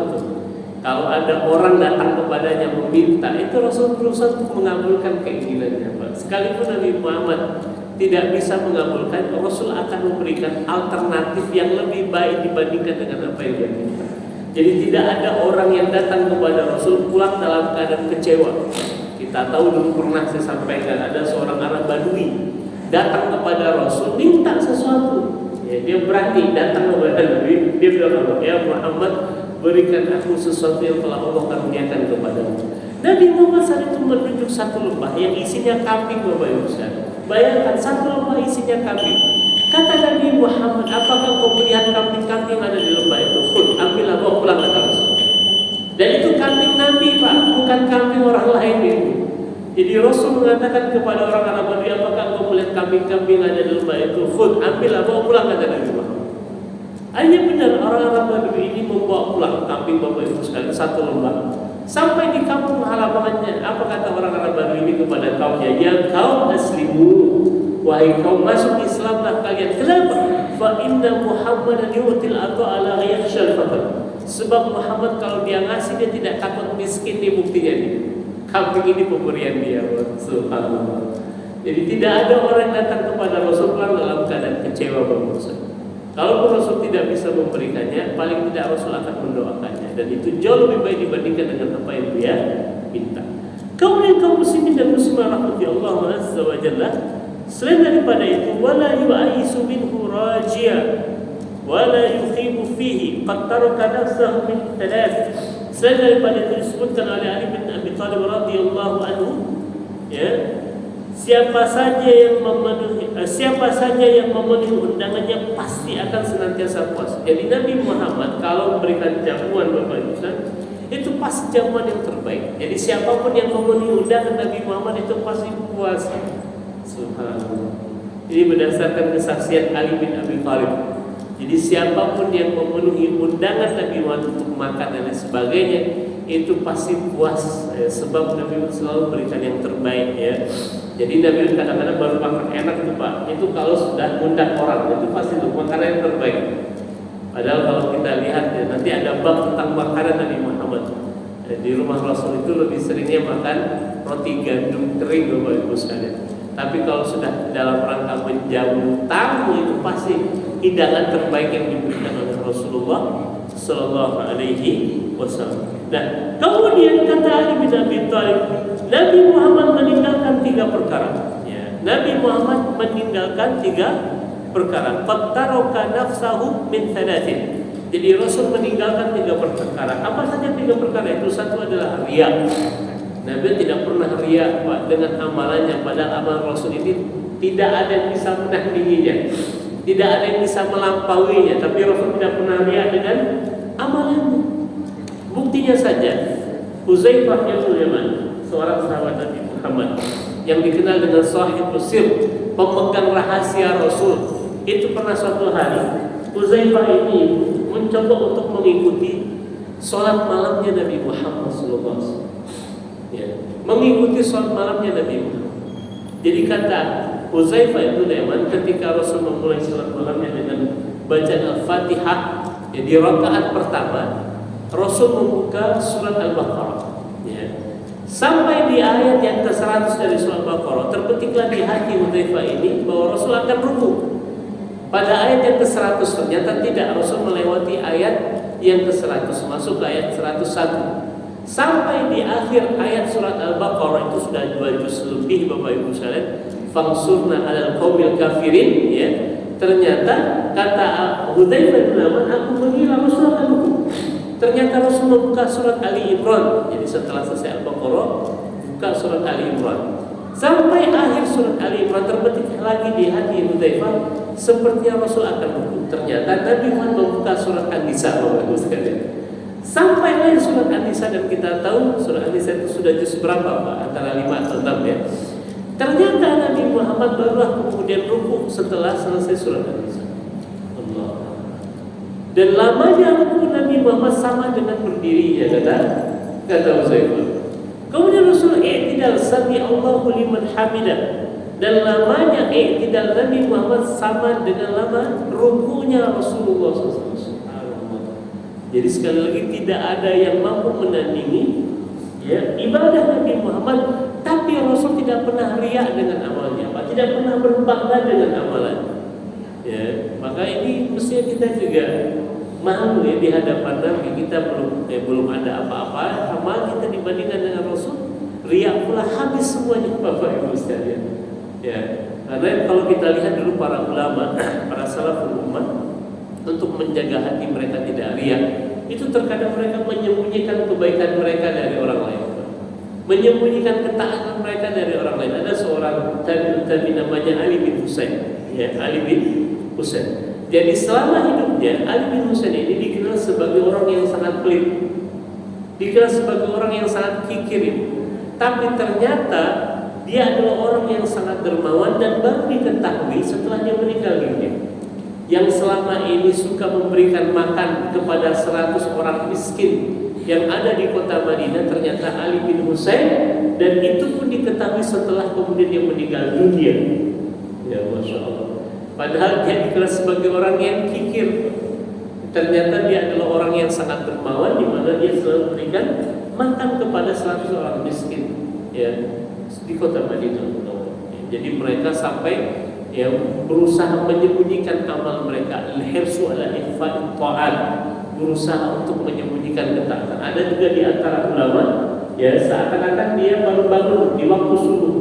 kalau ada orang datang kepadanya meminta, itu Rasul berusaha untuk mengabulkan keinginannya, Pak. Sekalipun Nabi Muhammad tidak bisa mengabulkan, Rasul akan memberikan alternatif yang lebih baik dibandingkan dengan apa yang dia minta. Jadi tidak ada orang yang datang kepada Rasul pulang dalam keadaan kecewa. Kita tahu dulu pernah saya sampaikan, ada seorang Arab Badui datang kepada Rasul minta sesuatu. Ya, dia berani datang kepada Nabi, dia bilang, ya Muhammad, berikan aku sesuatu yang telah Allah karuniakan kepadamu. Nabi Muhammad saat itu menunjuk satu lembah yang isinya kambing, Bapak Ibu sekalian. Bayangkan satu lembah isinya kambing. Kata Nabi Muhammad, apakah kau melihat kambing-kambing yang ada di lembah itu? Khud, ambillah, bawa pulang kata Rasul. Dan itu kambing Nabi, Pak, bukan kambing orang lain itu. Jadi Rasul mengatakan kepada orang Arab Badui, apakah kau melihat kambing-kambing ada di lembah itu? Khud, ambillah, bawa pulang kata Nabi Muhammad. Akhirnya benar orang Arab Badui ini membawa pulang kambing Bapak Ibu sekalian satu lembah. Sampai di kampung halamannya, apa kata orang Arab Badui ini kepada kaumnya? Ya kaum aslimu, wahai kaum masuk Islamlah kalian. Kenapa? Fa inna Muhammadan yu'til at'a ala yakhshal faqr. Sebab Muhammad kalau dia ngasih dia tidak takut miskin, nih buktinya nih. Kambing ini pemberian dia, subhanallah. Jadi tidak ada orang yang datang kepada Rasulullah dalam keadaan kecewa Bapak. Kalaupun Rasul tidak bisa memberikannya, paling tidak Rasul akan mendoakannya, dan itu jauh lebih baik dibandingkan dengan apa yang dia minta. Kemudian kaum muslimin dan muslimah rahmati Allah azza wa jalla, selain daripada itu, wala yu'aisu minhu rajiya wala yukhibu fihi qad taraka nafsahu min thalath. Selain daripada itu disebutkan oleh Ali bin Abi Thalib radhiyallahu anhu, ya, siapa saja yang memenuhi undangannya pasti akan senantiasa puas. Jadi Nabi Muhammad kalau memberikan jamuan Bapak Ibu itu pasti jamuan yang terbaik. Jadi siapapun yang memenuhi undangan Nabi Muhammad itu pasti puas. Subhanallah. Ini berdasarkan kesaksian Ali bin Abi Thalib. Jadi siapapun yang memenuhi undangan Nabi Muhammad untuk makan dan lain sebagainya itu pasti puas, ya, sebab Nabi Muhammad selalu berikan yang terbaik, ya. Jadi Nabi kadang-kadang baru makan enak tuh Pak, itu kalau sudah undang orang itu pasti itu makanan yang terbaik. Padahal kalau kita lihat, ya, nanti ada bab tentang makanan Nabi Muhammad. Di rumah Rasul itu lebih seringnya makan roti gandum kering Bapak Ibu sekalian. Tapi kalau sudah dalam rangka menjamu tamu itu pasti hidangan terbaik yang diberikan oleh Rasulullah Sallallahu Alaihi Wasallam. Nah, kemudian kata Ali bin Abi Thalib, Nabi Muhammad meninggalkan 3 perkara. Ya, Nabi Muhammad meninggalkan 3 perkara. Fattaroka nafsahu min thalathin. Jadi Rasul meninggalkan 3 perkara. Apa saja 3 perkara itu? Satu adalah riya. Nabi tidak pernah riya Pak dengan amalannya, padahal amal Rasul ini tidak ada yang bisa menandinginya, tidak ada yang bisa melampauinya, tapi Rasul tidak pernah riya dengan amalannya. Buktinya saja Huzaifah bin Yaman, seorang sahabat Nabi Muhammad yang dikenal dengan Shahibus Sir, pemegang rahasia Rasul, itu pernah suatu hari Huzaifah ini mencoba untuk mengikuti sholat malamnya Nabi Muhammad SAW. Ya, mengikuti sholat malamnya Nabi Muhammad. Jadi kata Huzaifah bin Yaman, ketika Rasul memulai sholat malamnya dengan bacaan Al-Fatihah, ya, di rakaat pertama Rasul membuka surat Al-Baqarah, ya. Sampai di ayat yang ke-100 dari surat Al-Baqarah terbetiklah di hati Huzaifah ini bahwa Rasul akan ruku. Pada ayat yang ke-100 ternyata tidak, Rasul melewati ayat yang ke-100, masuk ke ayat 101. Sampai di akhir ayat surat Al-Baqarah itu sudah 2 juz lebih Bapak Ibu sekalian. Fangsurna 'alal qaumil kafirin, ya. Ternyata kata Huzaifah bin Yaman, aku mengira Rasul akan ruku. Ternyata Rasul membuka surat Ali Imran. Jadi setelah selesai Al-Baqarah, buka surat Ali Imran. Sampai akhir surat Ali Imran terbetik lagi di hati Huzaifah, sepertinya Rasul akan ruku. Ternyata Nabi Muhammad membuka surat An-Nisa Bapak Ibu sekalian. Sampai akhir surat An-Nisa, dan kita tahu surat An-Nisa itu sudah juz berapa Pak? Antara 5 atau 6, ya. Ternyata Nabi Muhammad barulah kemudian ruku setelah selesai surat An-Nisa. Allah. Dan lamanya ruku Nabi Muhammad sama dengan berdiri, ya kata Huzaifah. Kemudian Rasul i'tidal sami Allahu liman hamidah. Dan lamanya i'tidal Nabi Muhammad sama dengan lama rukunya Rasulullah SAW. Jadi sekali lagi tidak ada yang mampu menandingi ya ibadah Nabi Muhammad, tapi Rasul tidak pernah riak dengan amalnya, tidak pernah berbangga dengan amalannya. Ya, maka ini mestinya kita juga malu ya di hadapan Nabi. Kita belum ada apa-apa amal kita dibandingkan dengan Rasul. Riak pula habis semuanya Bapak Ibu sekalian. Ya, karena kalau kita lihat dulu para ulama, para salaful ummah, untuk menjaga hati mereka tidak riak, itu terkadang mereka menyembunyikan kebaikan mereka dari orang lain, menyembunyikan ketaatan mereka dari orang lain. Ada seorang tabi'in namanya Ali bin Husain, ya, Ali bin Husain. Jadi selama hidupnya Ali bin Husain ini dikenal sebagai orang yang sangat pelit, dikenal sebagai orang yang sangat kikir. Tapi ternyata dia adalah orang yang sangat dermawan, dan baru diketahui setelah dia meninggal dunia. Yang selama ini suka memberikan makan kepada 100 orang miskin yang ada di kota Madinah, ternyata Ali bin Husain, dan itu pun diketahui setelah kemudian dia meninggal dunia. Ya Masya Allah. Padahal dia dikenal sebagai orang yang kikir, ternyata dia adalah orang yang sangat dermawan, di mana dia selalu memberikan makan kepada 100 orang miskin ya di kota Madinah. Jadi mereka sampai ya berusaha menyembunyikan amal mereka, al-hirsu ala ikhfa'i ta'at, berusaha untuk menyembunyikan ketaatan. Ada juga di antara ulama ya seakan-akan dia baru bangun di waktu subuh.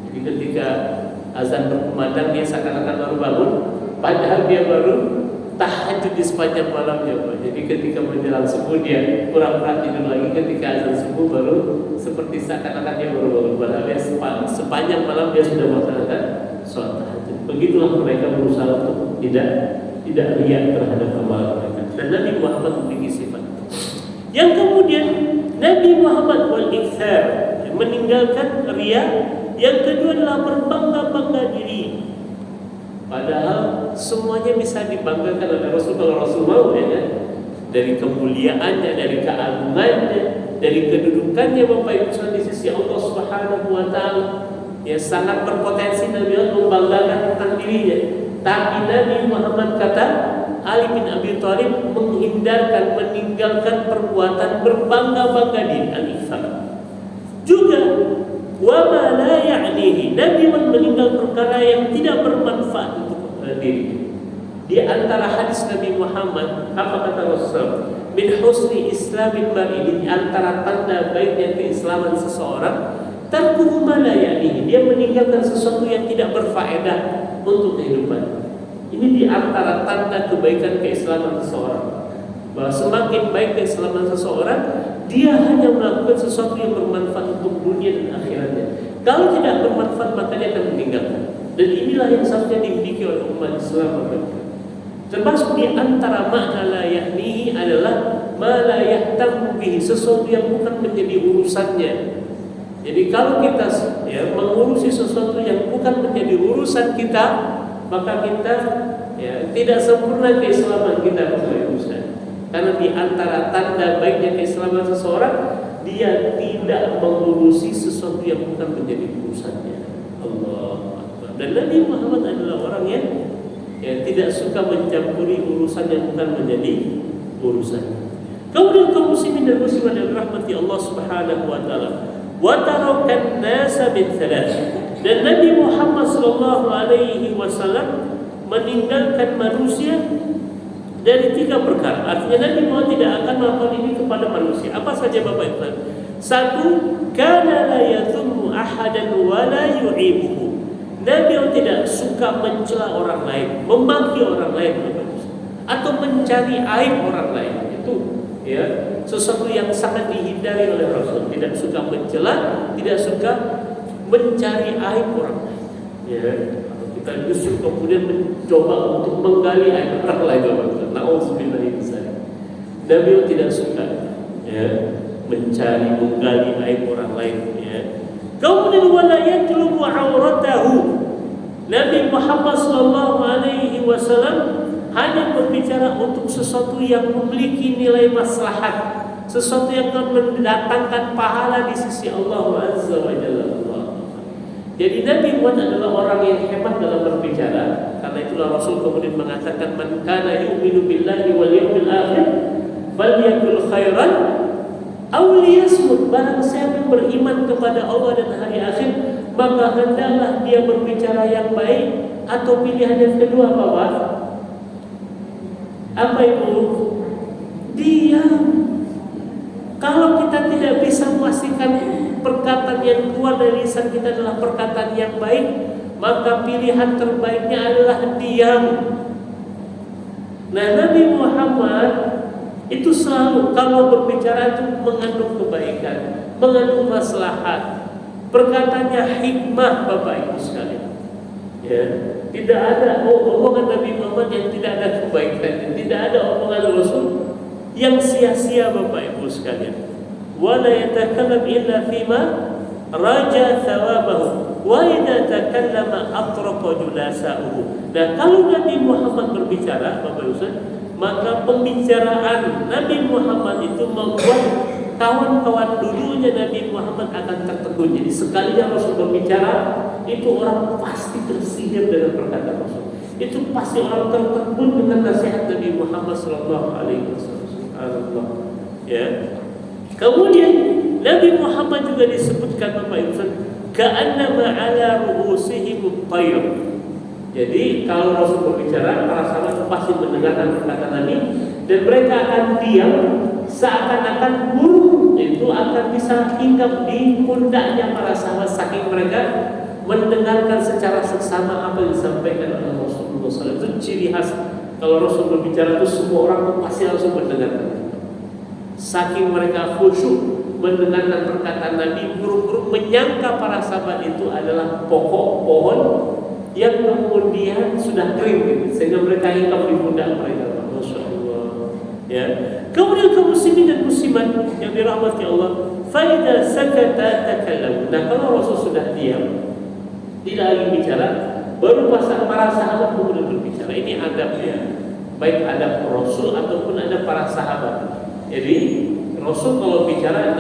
Jadi ketika azan berkumandang dia seakan-akan baru bangun, padahal dia baru tahajud di sepanjang malamnya, Pak. Jadi ketika menjelang subuh dia pura-pura tidur lagi, ketika azan subuh baru seperti seakan-akan dia baru bangun, padahal dia sepanjang malam dia sudah melaksanakan sholat tahajud. Begitulah mereka berusaha untuk tidak riak terhadap amal mereka. Dan Nabi Muhammad memiliki sifat. Yang kemudian Nabi Muhammad wal-ikthar, meninggalkan riak. Yang kedua adalah berbangga-bangga diri. Padahal semuanya bisa dibanggakan oleh Rasul kalau Rasul mau, ya kan? Dari kemuliaannya, dari keagungannya, dari kedudukannya Bapak Ibu di sisi Allah Subhanahu wa taala. Ya sangat berpotensi Nabi membanggakan tentang dirinya. Tapi Nabi Muhammad, kata Ali bin Abi Thalib, meninggalkan perbuatan berbangga-bangga diri, al-ikthar. Juga wa ma la ya'nihi, Nabi meninggal perkara yang tidak bermanfaat untuk diri. Di antara hadis Nabi Muhammad, apa kata Rasul? Min husni islamil mar'i, di antara tanda baiknya keislaman seseorang, tarkuhu ma la ya'nihi, dia meninggalkan sesuatu yang tidak berfaedah untuk kehidupan. Ini di antara tanda kebaikan keislaman seseorang, bahwa semakin baik keislaman seseorang, dia hanya melakukan sesuatu yang bermanfaat untuk dunia dan akhiratnya. Kalau tidak bermanfaat, maka dia akan meninggalkan. Dan inilah yang seharusnya dimiliki oleh umat Islam. Termasuk di antara makna la ya'nihi adalah ma la yahtamu bihi, sesuatu yang bukan menjadi urusannya. Jadi kalau kita ya mengurusi sesuatu yang bukan menjadi urusan kita, maka kita ya tidak sempurna keislaman kita, Bapak Ibu sekalian. Karena di antara tanda baiknya keislaman seseorang, dia tidak mengurusi sesuatu yang bukan menjadi urusannya. Allah Akbar. Dan Nabi Muhammad adalah orang yang ya tidak suka mencampuri urusan yang bukan menjadi urusannya. Kemudian kaum muslimin dan muslimat yang dirahmati Allah Subhanahu wa taala, wa tarakan nasa bin thalath, dan Nabi Muhammad sallallahu alaihi wasallam meninggalkan manusia dari 3 perkara. Artinya Nabi Muhammad tidak akan melakukan ini kepada manusia. Apa saja Bapak Ibu? 1, kana la yadhummu ahadan wa la yu'ibuhu. Nabi tidak suka mencela orang lain, memaki orang lain, atau mencari aib orang lain. Itu ya sesuatu yang sangat dihindari oleh Rasul. Tidak suka mencela, tidak suka mencari aib orang lain. Ya, kita justru kemudian mencoba untuk menggali aib orang lain. Nauzubillah misalnya. Nabi tidak suka ya mencari, menggali aib orang lain. Ya. Kemudian wala yatlubu auratahu. Nabi Muhammad sallallahu alaihi wasallam hanya berbicara untuk sesuatu yang memiliki nilai maslahat, sesuatu yang akan mendatangkan pahala di sisi Allah Azza wa Jalla. Jadi Nabi Muhammad adalah orang yang hebat dalam berbicara. Karena itulah Rasul kemudian mengatakan, man kana yu'minu billahi wal yawmil akhir falyakul khairan aw liyasmut. Barang siapa yang beriman kepada Allah dan hari akhir, maka hendaklah dia berbicara yang baik. Atau pilihan yang kedua apa itu? Diam. Kalau kita tidak bisa memastikan perkataan yang keluar dari lisan kita adalah perkataan yang baik, maka pilihan terbaiknya adalah diam. Nah, Nabi Muhammad itu selalu kalau berbicara itu mengandung kebaikan, mengandung maslahat. Perkataannya hikmah, Bapak Ibu sekalian. Ya, tidak ada omongan Nabi Muhammad yang tidak ada kebaikan, tidak ada omongan Rasul yang sia-sia, Bapak Ibu sekalian. Wala yatakallam illa fima raja thawabahu wa idza takallama atraqa julasa'uhu. Nah, kalau Nabi Muhammad berbicara, Bapak Ibu sekalian, maka pembicaraan Nabi Muhammad itu membuat kawan-kawan dulunya Nabi Muhammad akan tertegun. Jadi sekalinya Rasul berbicara, itu orang pasti tersihir dengan perkataan Rasul. Itu pasti orang tertegun dengan nasihat Nabi Muhammad sallallahu alaihi wasallam. Ya. Kemudian Nabi Muhammad juga disebutkan, Bapak Ibu, ka'annama 'ala ru'usihim at-tayr. Jadi kalau Rasul berbicara, para sahabat pasti mendengarkan perkataan Nabi dan mereka akan diam seakan-akan burung itu akan bisa hinggap di pundaknya para sahabat, saking mereka mendengarkan secara seksama apa yang disampaikan oleh Rasulullah SAW. Itu ciri khas kalau Rasul berbicara itu semua orang pasti langsung mendengarkan. Saking mereka khusyuk mendengarkan perkataan Nabi, burung-burung menyangka para sahabat itu adalah pokok pohon yang kemudian sudah kering, sehingga mereka hinggap di pundak mereka. Masya Allah. Ya. Kemudian kaum muslimin dan muslimat yang dirahmati Allah, faida sakata takallamu. Nah, kalau Rasul sudah diam, tidak lagi bicara, baru para sahabat kemudian berbicara. Ini adabnya, baik adab Rasul ataupun adab para sahabat. Jadi Rasul kalau bicara,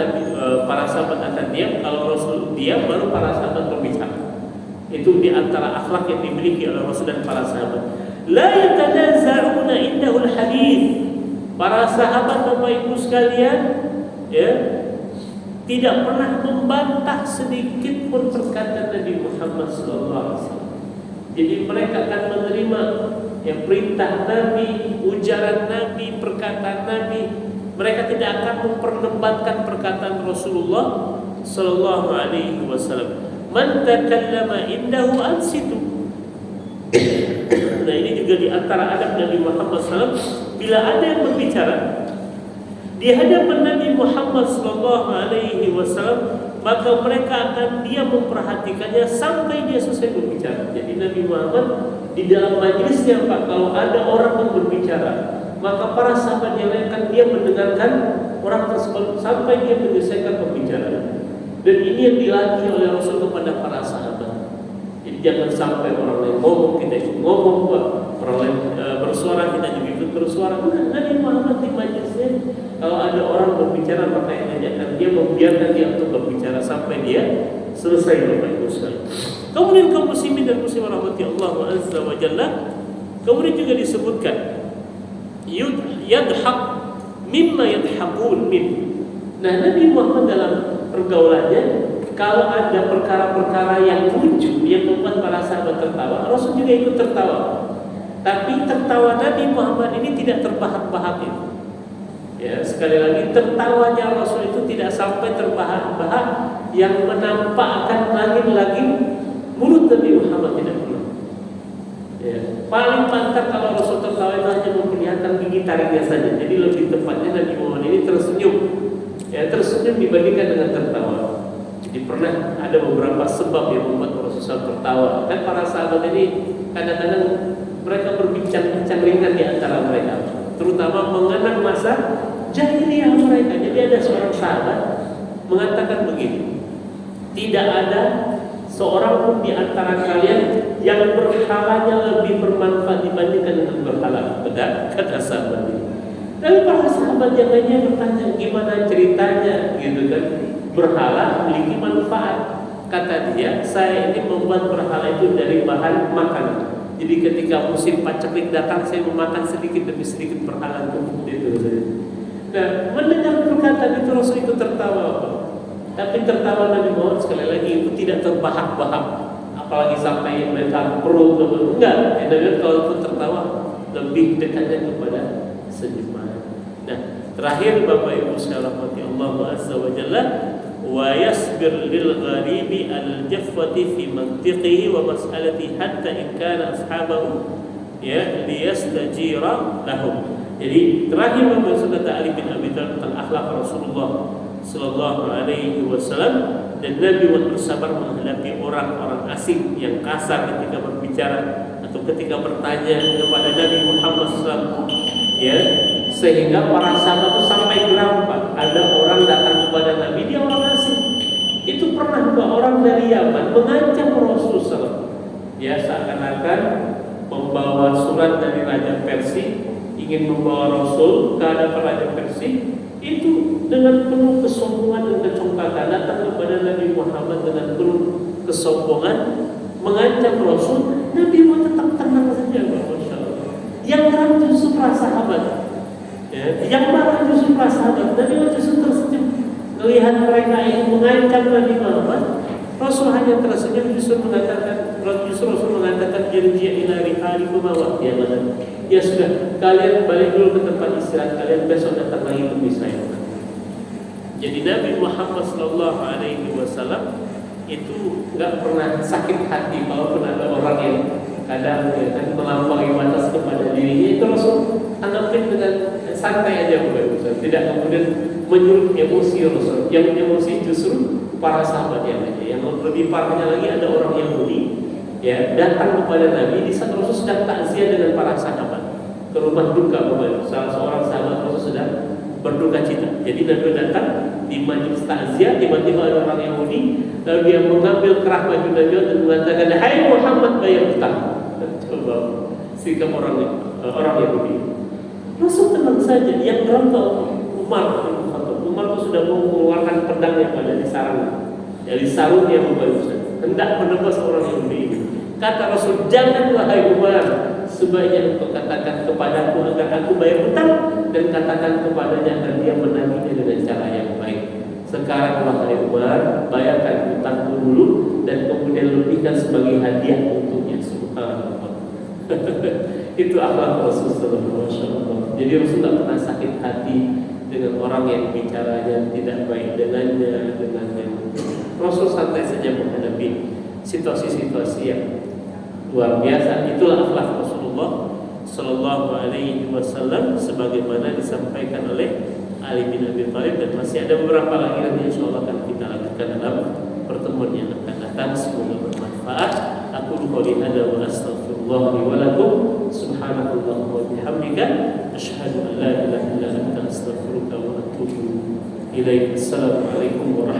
para sahabat akan diam. Kalau Rasul diam, baru para sahabat berbicara. Itu di antara akhlak yang dimiliki oleh Rasul dan para sahabat. La yatanaza'una indahul hadits. Para sahabat, Bapak Ibu sekalian, ya, tidak pernah membantah sedikit pun perkataan Nabi Muhammad SAW. Jadi mereka akan menerima yang perintah Nabi, ujaran Nabi, perkataan Nabi. Mereka tidak akan memperdebatkan perkataan Rasulullah Sallallahu Alaihi Wasallam. Man takallama indahu ansitu. Nah, ini juga di antara adab Nabi Muhammad SAW. Bila ada yang berbicara di hadapan Nabi Muhammad Sallallahu Alaihi Wasallam, maka mereka akan dia memperhatikannya sampai dia selesai berbicara. Jadi Nabi Muhammad di dalam majlisnya, Pak, kalau ada orang yang berbicara, maka para sahabat yang lain kan dia mendengarkan orang tersebut sampai dia menyelesaikan pembicaraan. Dan ini yang dilatih oleh Rasul kepada para sahabat. Jadi jangan sampai orang lain ngomong kita ikut ngomong, Pak. Orang lain bersuara kita juga ikut bersuara. Nabi Muhammad di majlisnya, kalau ada orang berbicara maka yang ajakkan dia, membiarkan dia untuk berbicara sampai dia selesai, Bapak Ibu sekalian. Kemudian kaum muslimin dan muslimat rahmati Allah Azza wa Jalla, kemudian juga disebutkan yadhaq mimma yadhaqun min. Nah, Nabi Muhammad dalam pergaulannya, kalau ada perkara-perkara yang lucu yang membuat para sahabat tertawa, Rasul juga ikut tertawa. Tapi tertawa Nabi Muhammad ini tidak terbahak-bahak itu. Ya, sekali lagi, tertawanya Rasul itu tidak sampai terbahak-bahak yang menampakkan lagi mulut Nabi Muhammad, tidak pernah. Ya, paling pantas kalau Rasul tertawa itu hanya memperlihatkan gigi taringnya saja. Jadi lebih tepatnya Nabi Muhammad ini tersenyum. Ya, tersenyum dibandingkan dengan tertawa. Jadi pernah ada beberapa sebab yang membuat Rasulullah tertawa. Kan para sahabat ini kadang-kadang mereka berbincang-bincang ringan di antara mereka, terutama mengenang masa jahiliyah mereka. Jadi ada seorang sahabat mengatakan begini, tidak ada seorang pun di antara kalian yang berhalanya lebih bermanfaat dibandingkan dengan berhala. Benar? Kata sahabat ini. Lalu para sahabat yang lainnya bertanya, gimana ceritanya gitu kan? Berhala memiliki manfaat. Kata dia, saya ini membuat berhala itu dari bahan makanan. Jadi ketika musim paceklik datang, saya memakan sedikit demi sedikit berhala itu. Nah, mendengar perkataan itu Rasul itu tertawa. Tapi tertawa Nabi Muhammad sekali lagi itu tidak terbahak-bahak, apalagi sampai melempar perut. Enggak, Nabi kalau itu tertawa lebih dekatnya kepada senyuman. Nah, terakhir Bapak Ibu sekalian rahmati Allah Azza wa Jalla, wa yasbir lil gharibi al jaffati fi mantiqihi wa mas'alati hatta in kana ashabahu ya liyastajira lahum. Jadi terakhir Bapak kata Ali bin Abi Thalib tentang akhlak Rasulullah sallallahu alaihi wasallam, dan Nabi bersabar menghadapi orang-orang asing yang kasar ketika berbicara atau ketika bertanya kepada Nabi Muhammad SAW, ya, sehingga para sahabat itu sampai gerampak. Ada orang datang kepada Nabi, dia orang asing. Itu pernah orang dari Yaman mengancam Rasulullah SAW, ya, seakan-akan membawa surat dari Raja Persia, ingin membawa Rasul ke hadapan Raja Persia. Itu dengan penuh kesombongan dan kecongkakan datang kepada Nabi Muhammad dengan penuh kesombongan mengancam Rasul. Nabi mau tetap tenang saja, Masya Allah. Yang marah justru para sahabat, ya, yang marah justru para sahabat. Nabi justru tersenyum melihat mereka yang mengancam Nabi Muhammad. Rasul hanya tersenyum, Rasul mengatakan irji' ila rihalikum wa ya sudah, kalian balik dulu ke tempat istirahat kalian, besok datang lagi temui saya. Jadi Nabi Muhammad sallallahu alaihi wasallam itu enggak pernah sakit hati kalaupun ada orang yang kadang melampaui batas kepada dirinya, itu Rasul anggapin dengan santai aja, bukan? Tidak kemudian menyuruh emosi Rasul. Yang emosi justru para sahabat yang lainnya. Yang lebih parahnya lagi ada orang Yahudi, ya, datang kepada Nabi di saat Rasul sedang takziah dengan para sahabat ke rumah duka. Salah seorang sahabat Rasul sedang berduka cita. Jadi Nabi datang di majlis takziah, tiba-tiba ada orang Yahudi, lalu dia mengambil kerah baju Nabi dan mengatakan, "Hai Muhammad, bayar hutang." Coba sikap orang Yahudi. Rasul tenang saja. Yang geram Umar itu sudah mengeluarkan pedangnya pada di sarung. Dari sarung dia membalas, hendak menebas orang Yahudi. Kata Rasul, "Jangan wahai Umar, sebaiknya engkau katakan kepadaku agar aku bayar hutang, dan katakan kepadanya agar dia menagihnya dengan cara yang baik. Sekarang wahai Umar, bayarkan hutangku dulu dan kemudian lebihkan sebagai hadiah untuknya." Subhanallah. Itu akhlak Rasul sallallahu alaihi wasallam. Jadi Rasul tak pernah sakit hati dengan orang yang bicaranya tidak baik dengannya. Rasul santai saja menghadapi situasi-situasi yang luar biasa. Itulah akhlak Rasulullah sallallahu alaihi wasallam sebagaimana disampaikan oleh Ali bin Abi Thalib, dan masih ada beberapa lagi yang insyaallah akan kita lanjutkan dalam pertemuan yang akan datang. Semoga bermanfaat. Aku qouli hadza wa astaghfirullah li wa lakum. Subhanallah wa bihamdika asyhadu an la ilaha illa anta astaghfiruka wa atubu ilaik. Assalamualaikum warahmatullahi